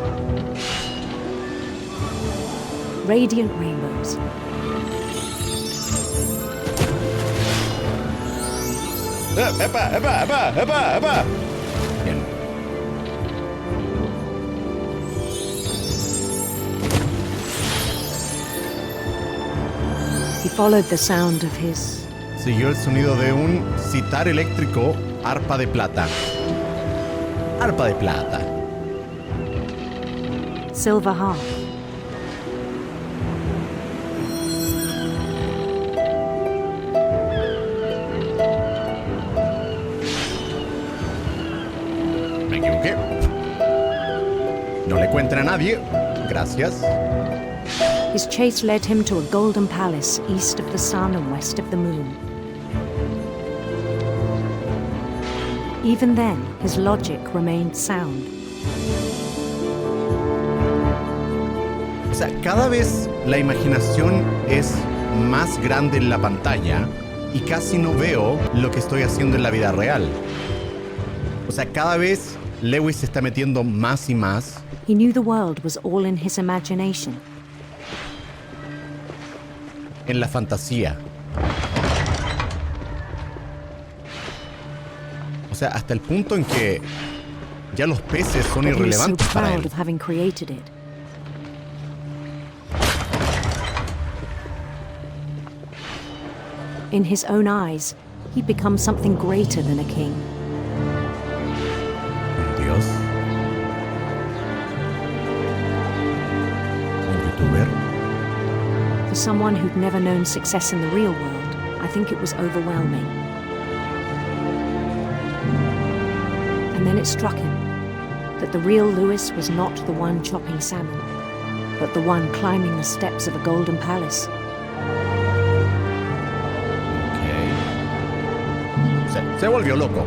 Radiant rainbows. ¡Epa, epa, epa, epa, epa! Bien. He followed the sound of his... Siguió el sonido de un sitar eléctrico, arpa de plata. Arpa de plata. silver harp. Me equivoqué. No le cuenten a nadie. Gracias. His chase led him to a golden palace east of the sun and west of the moon. Even then, his logic remained sound. O sea, cada vez la imaginación es más grande en la pantalla y casi no veo lo que estoy haciendo en la vida real. O sea, cada vez Lewis se está metiendo más y más. He knew the world was all in his imagination. En la fantasía. O sea, hasta el punto en que ya los peces son irrelevantes para él. Of having created it. In his own eyes, he'd become something greater than a king. Dios. Un youtuber. For someone who'd never known success in the real world, I think it was overwhelming. And then it struck him that the real Lewis was not the one chopping salmon, but the one climbing the steps of a golden palace. Se volvió loco.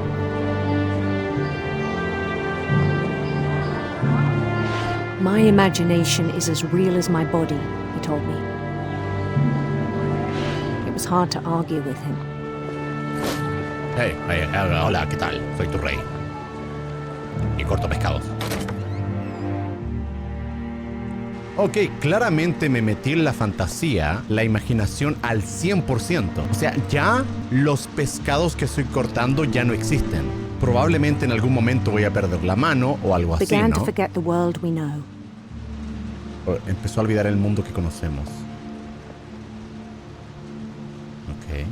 My imagination is as real as my body, he told me. It was hard to argue with him. Hey, hola, ¿qué tal? Soy tu rey. Y corto pescados. Ok, claramente me metí en la fantasía, la imaginación al 100%. O sea, ya los pescados que estoy cortando ya no existen. Probablemente en algún momento voy a perder la mano o algo así, Began ¿no? to forget the world we know. Empezó a olvidar el mundo que conocemos. Ok.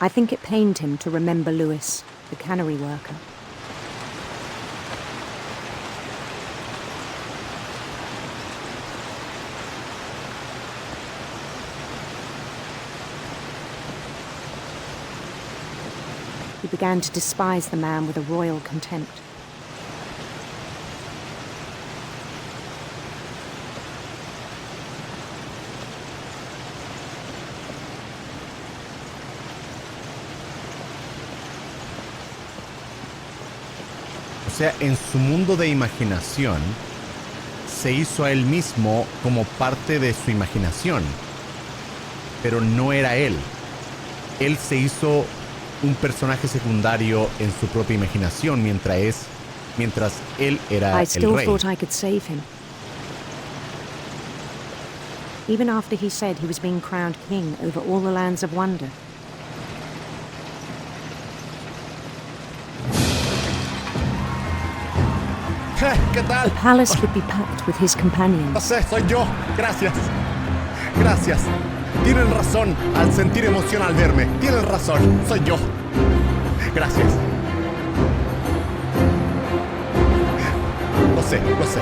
I think it pained him to remember Lewis, the cannery worker. He began to despise the man with a royal contempt. O sea, en su mundo de imaginación, se hizo a él mismo como parte de su imaginación. Pero no era él. Él se hizo un personaje secundario en su propia imaginación mientras él era I el still rey. thought I could save him. Even after he said he was being crowned king over all the lands of wonder. ¿Qué tal? The palace would be packed with his companions. No sé, soy yo. Gracias. Gracias. Tienen razón al sentir emoción al verme. Tienen razón. Soy yo. Gracias. Lo sé, lo sé.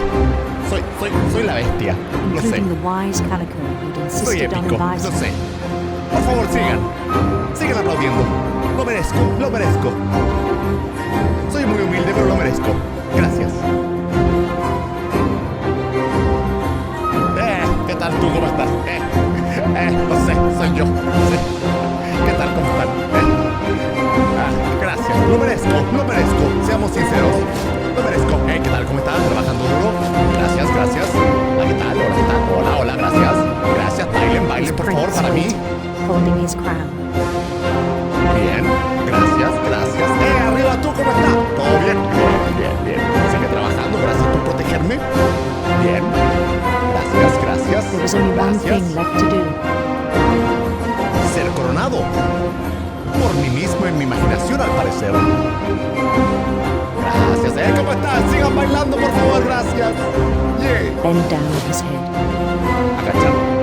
Soy la bestia. Lo sé. Including the wise calico who'd Soy insisted on épico. Lo advising. sé. Por favor, sigan. Sigan aplaudiendo. Lo merezco. Lo merezco. Soy muy humilde, pero lo merezco. Gracias. ¿Qué tal tú? ¿Cómo estás? No sé, soy yo. Sí. ¿Qué tal? ¿Cómo están? Gracias. Lo merezco. Lo merezco. Seamos sinceros. Lo merezco. ¿Qué tal? ¿Cómo están? ¿Trabajando duro? Gracias, gracias. ¿Qué tal? Hola, ¿qué tal? Hola, hola, gracias. Gracias. Bailen, bailen, por favor, para mí. Holding his crown. Bien. Gracias, gracias. Arriba, ¿tú cómo estás? ¿Todo bien? Bien, bien. Sigue trabajando. Gracias por protegerme. Bien. Gracias, gracias. There was only one thing left to do. Ser coronado. Por mí mismo en mi imaginación, al parecer. Gracias, ¿cómo están? Sigan bailando, por favor, gracias. Yeah. Bend down his head. Agachado.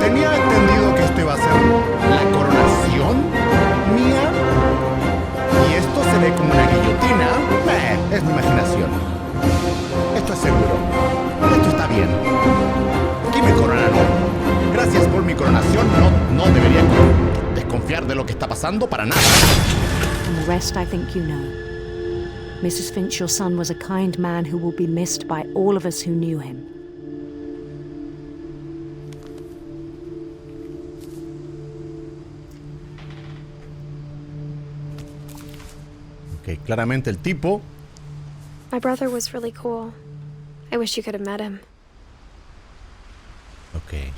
Tenía entendido que esto iba a ser la coronación mía. Y esto se ve como una guillotina. Es mi imaginación. Esto es seguro. Esto está bien. Aquí me coronaron. Gracias por mi coronación. No debería desconfiar de lo que está pasando para nada. And the rest I think you know. Mrs. Finch, your son was a kind man who will be missed by all of us who knew him. Ok, claramente el tipo. My brother was really cool. I wish you could have met him. Ok.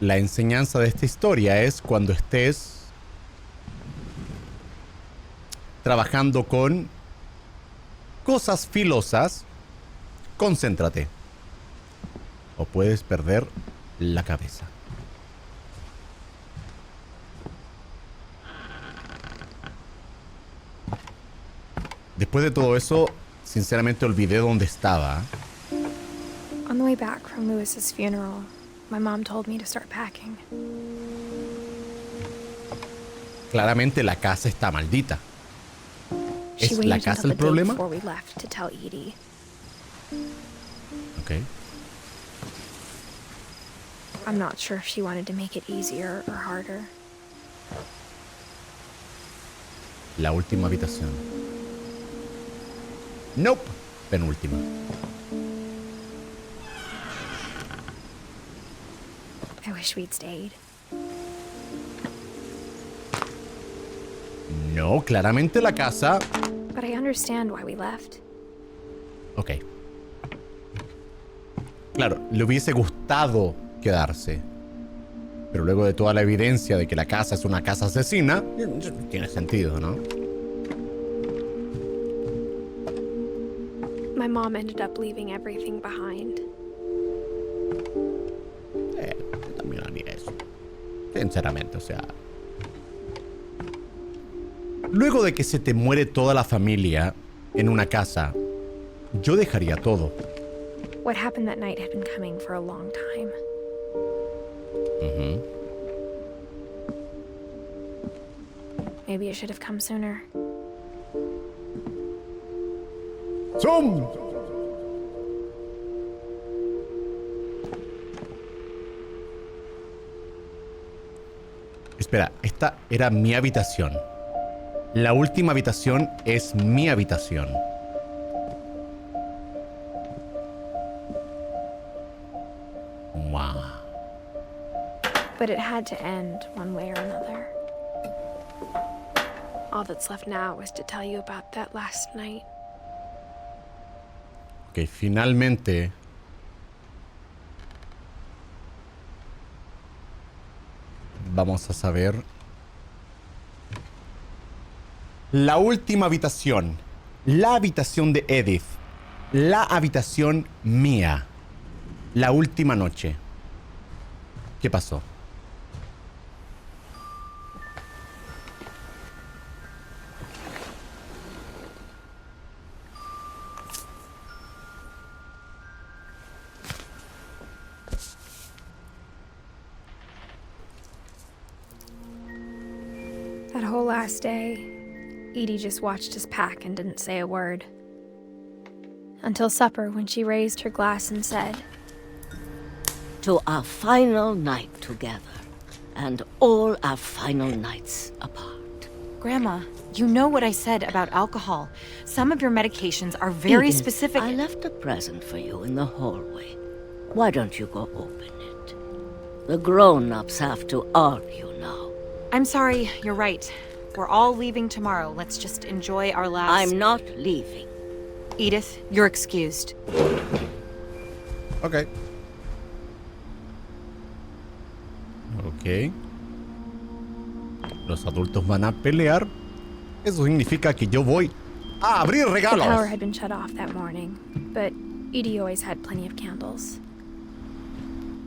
La enseñanza de esta historia es cuando estés trabajando con cosas filosas, concéntrate. O puedes perder la cabeza. Después de todo eso, sinceramente olvidé dónde estaba. On the way back from Lewis's funeral, my mom told me to start packing. Claramente la casa está maldita. She ¿Es la waited casa until el the day problema? before we left to tell Edie. Ok. I'm not sure if she wanted to make it easier or harder. La última habitación. Nope. Penúltima. I wish we'd stayed. No, claramente la casa. But I understand why we left. Ok. Claro, le hubiese gustado quedarse. Pero luego de toda la evidencia de que la casa es una casa asesina, tiene sentido, ¿no? My mom ended up leaving everything behind. También haría eso. Sinceramente, o sea. Luego de que se te muere toda la familia en una casa, yo dejaría todo. What happened that night had been coming for a long time. Maybe it should have come sooner. ¡Zoom! Espera, esta era mi habitación. La última habitación es mi habitación. Wow. But it had to end one way or another. All that's left now is to tell you about that last night. Ok, finalmente vamos a saber la última habitación, la habitación de Edith, la habitación mía, la última noche. ¿Qué pasó? That whole last day, Edie just watched us pack and didn't say a word. Until supper, when she raised her glass and said, "To our final night together, and all our final nights apart." Grandma, you know what I said about alcohol. Some of your medications are very Edith, specific. I left a present for you in the hallway. Why don't you go open it? The grown-ups have to argue now. I'm sorry, you're right. We're all leaving tomorrow. Let's just enjoy our last... I'm not leaving. Edith, you're excused. Ok. Ok. Los adultos van a pelear. Eso significa que yo voy a abrir the power regalos. had been shut off that morning, but Edie always had plenty of candles.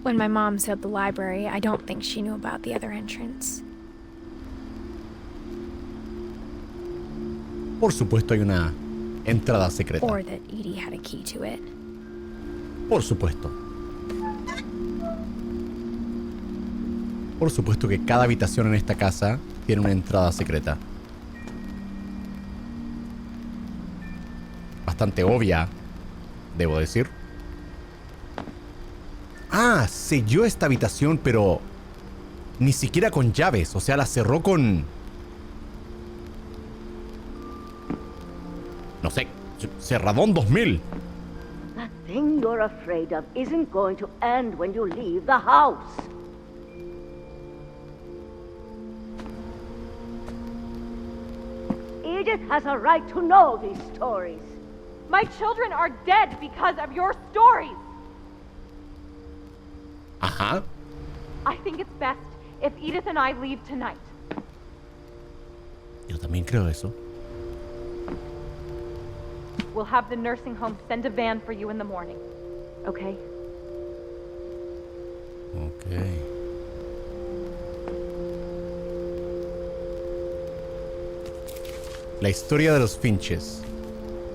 When my mom sealed the library, I don't think she knew about the other entrance. Por supuesto hay una entrada secreta. Or that Edie had a key to it. Por supuesto. Por supuesto que cada habitación en esta casa tiene una entrada secreta. Bastante obvia, debo decir. Ah, selló esta habitación, pero ni siquiera con llaves. O sea, la cerró con... no sé, cerradón 2000. That thing you're afraid of isn't going to end when you leave the house. Edith has a right to know these stories. My children are dead because of your stories. Ajá. I think it's best if Edith and I leave tonight. Yo también creo eso. We'll have the nursing home send a van for you in the morning. Okay? Ok. La historia de los Finches,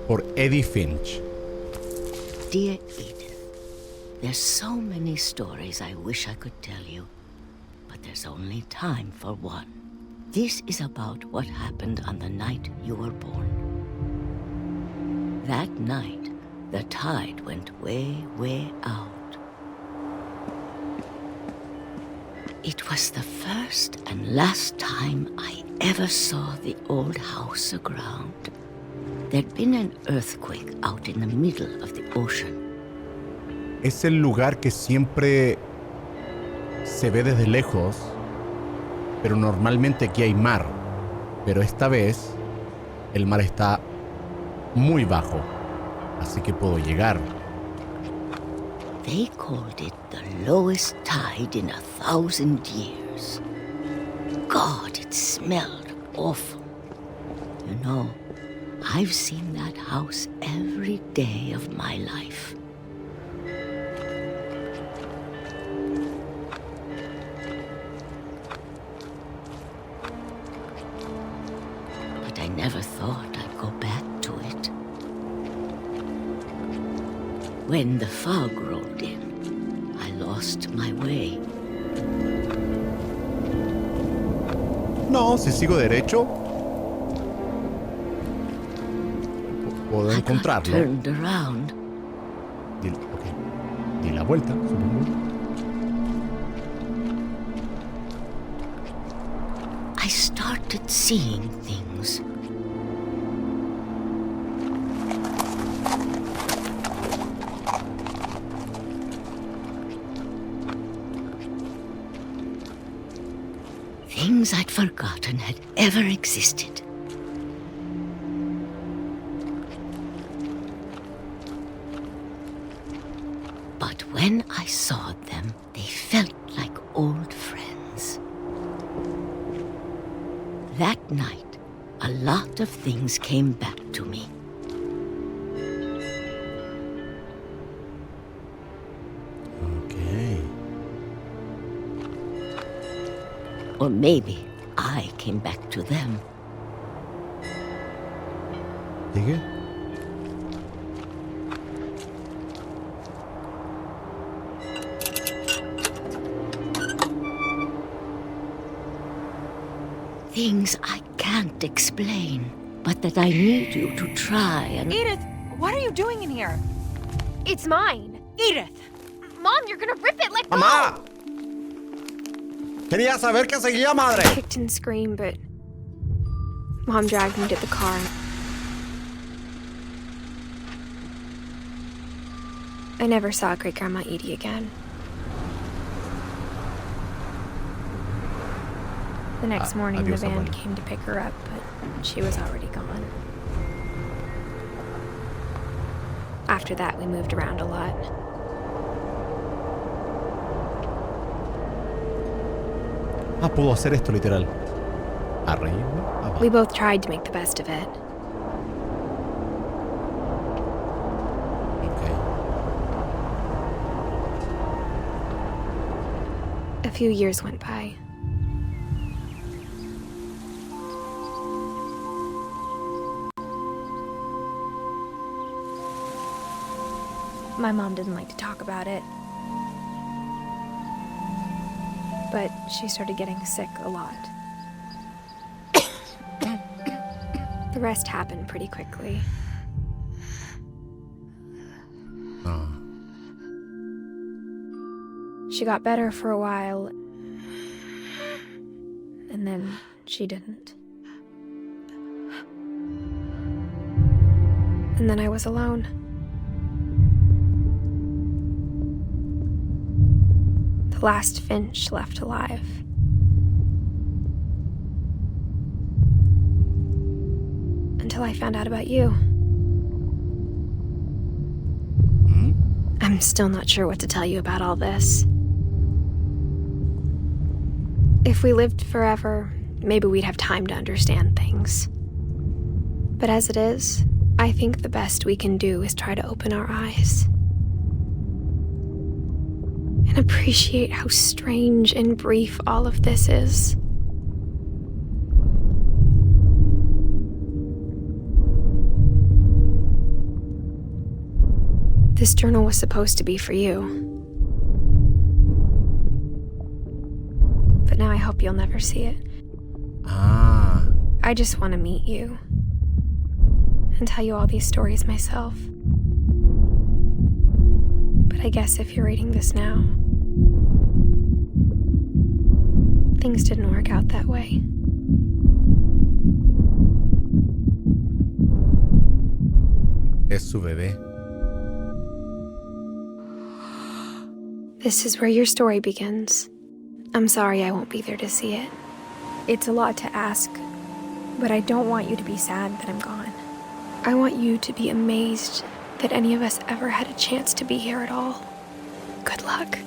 por Edith Finch. Dear Edith, there's so many stories I wish I could tell you, but there's only time for one. This is about what happened on the night you were born. That night, the tide went way, way out. It was the first and last time I ever saw the old house aground. There'd been an earthquake out in the middle of the ocean. Es el lugar que siempre se ve desde lejos, pero normalmente aquí hay mar. Pero esta vez el mar está muy bajo, así que puedo llegar. They called it the lowest tide in 1,000 years. God, it smelled awful. You know, I've seen that house every day of my life. But I never thought I'd go back to it. When the fog rolled in, I lost my way. No, si sigo derecho, puedo encontrarlo. Turned around. Di la vuelta, supongo. I started seeing things. Things I'd forgotten had ever existed. But when I saw them, they felt like old friends. That night, a lot of things came back to me. Okay. Or maybe I came back to them. ¿Sigue? things I can't explain, but that I need you to try and... Edith, what are you doing in here? It's mine. Edith! Mom, you're gonna rip it. Let go. ¡Mamá! Quería saber qué seguía, madre. I kicked and screamed, but Mom dragged me to the car. I never saw Great Grandma Edie again. The next morning, the van came to pick her up, but she was already gone. After that, we moved around a lot. Puedo hacer esto literal. Arriba, abajo. We both tried to make the best of it. Okay. A few years went by. My mom didn't like to talk about it. But she started getting sick a lot. The rest happened pretty quickly. Oh. She got better for a while, and then she didn't. And then I was alone. The last Finch left alive. Until I found out about you. I'm still not sure what to tell you about all this. If we lived forever, maybe we'd have time to understand things. But as it is, I think the best we can do is try to open our eyes. And appreciate how strange and brief all of this is. This journal was supposed to be for you. But now I hope you'll never see it. I just want to meet you. And tell you all these stories myself. But I guess if you're reading this now, things didn't work out that way. Es su bebé. This is where your story begins. I'm sorry I won't be there to see it. It's a lot to ask, but I don't want you to be sad that I'm gone. I want you to be amazed that any of us ever had a chance to be here at all. Good luck.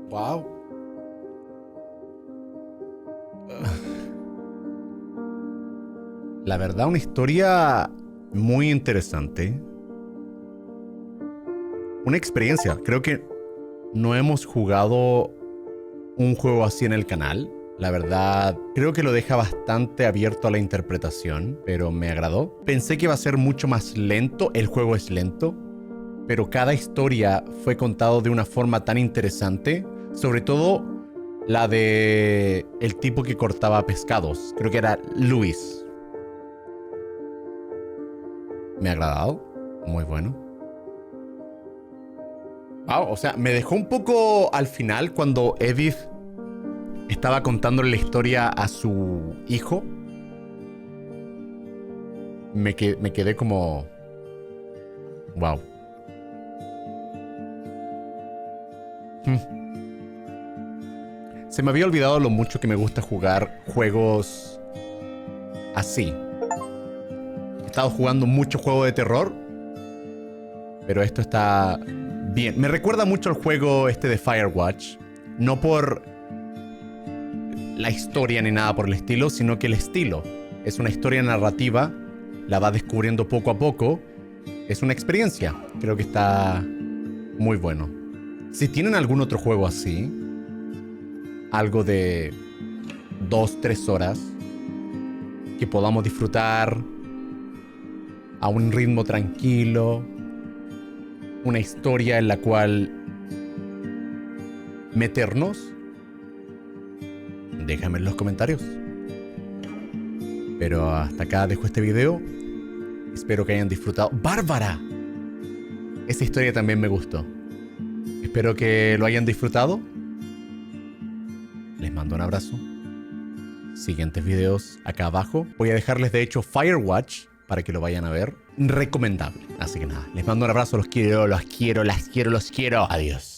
Wow. La verdad, una historia muy interesante. Una experiencia. Creo que no hemos jugado un juego así en el canal. La verdad, creo que lo deja bastante abierto a la interpretación, pero me agradó. Pensé que iba a ser mucho más lento. El juego es lento, pero cada historia fue contado de una forma tan interesante. Sobre todo la de el tipo que cortaba pescados. Creo que era Luis. Me ha agradado. Muy bueno. Wow, o sea, me dejó un poco al final cuando Edith estaba contándole la historia a su hijo. Me quedé como... Wow. Se me había olvidado lo mucho que me gusta jugar juegos así. He estado jugando mucho juego de terror Pero esto está bien. Me recuerda mucho al juego este de Firewatch. No por la historia ni nada por el estilo, sino que el estilo. Es una historia narrativa. La vas descubriendo poco a poco. Es una experiencia. Creo que está muy bueno. Si tienen algún otro juego así, algo de 2-3 horas, que podamos disfrutar a un ritmo tranquilo, una historia en la cual meternos, déjame en los comentarios. Pero hasta acá dejo este video. Espero que hayan disfrutado. ¡Bárbara! Esa historia también me gustó. Espero que lo hayan disfrutado. Les mando un abrazo. Siguientes videos acá abajo. Voy a dejarles de hecho Firewatch para que lo vayan a ver. Recomendable. Así que nada, les mando un abrazo, los quiero, los quiero, las quiero, los quiero. Adiós.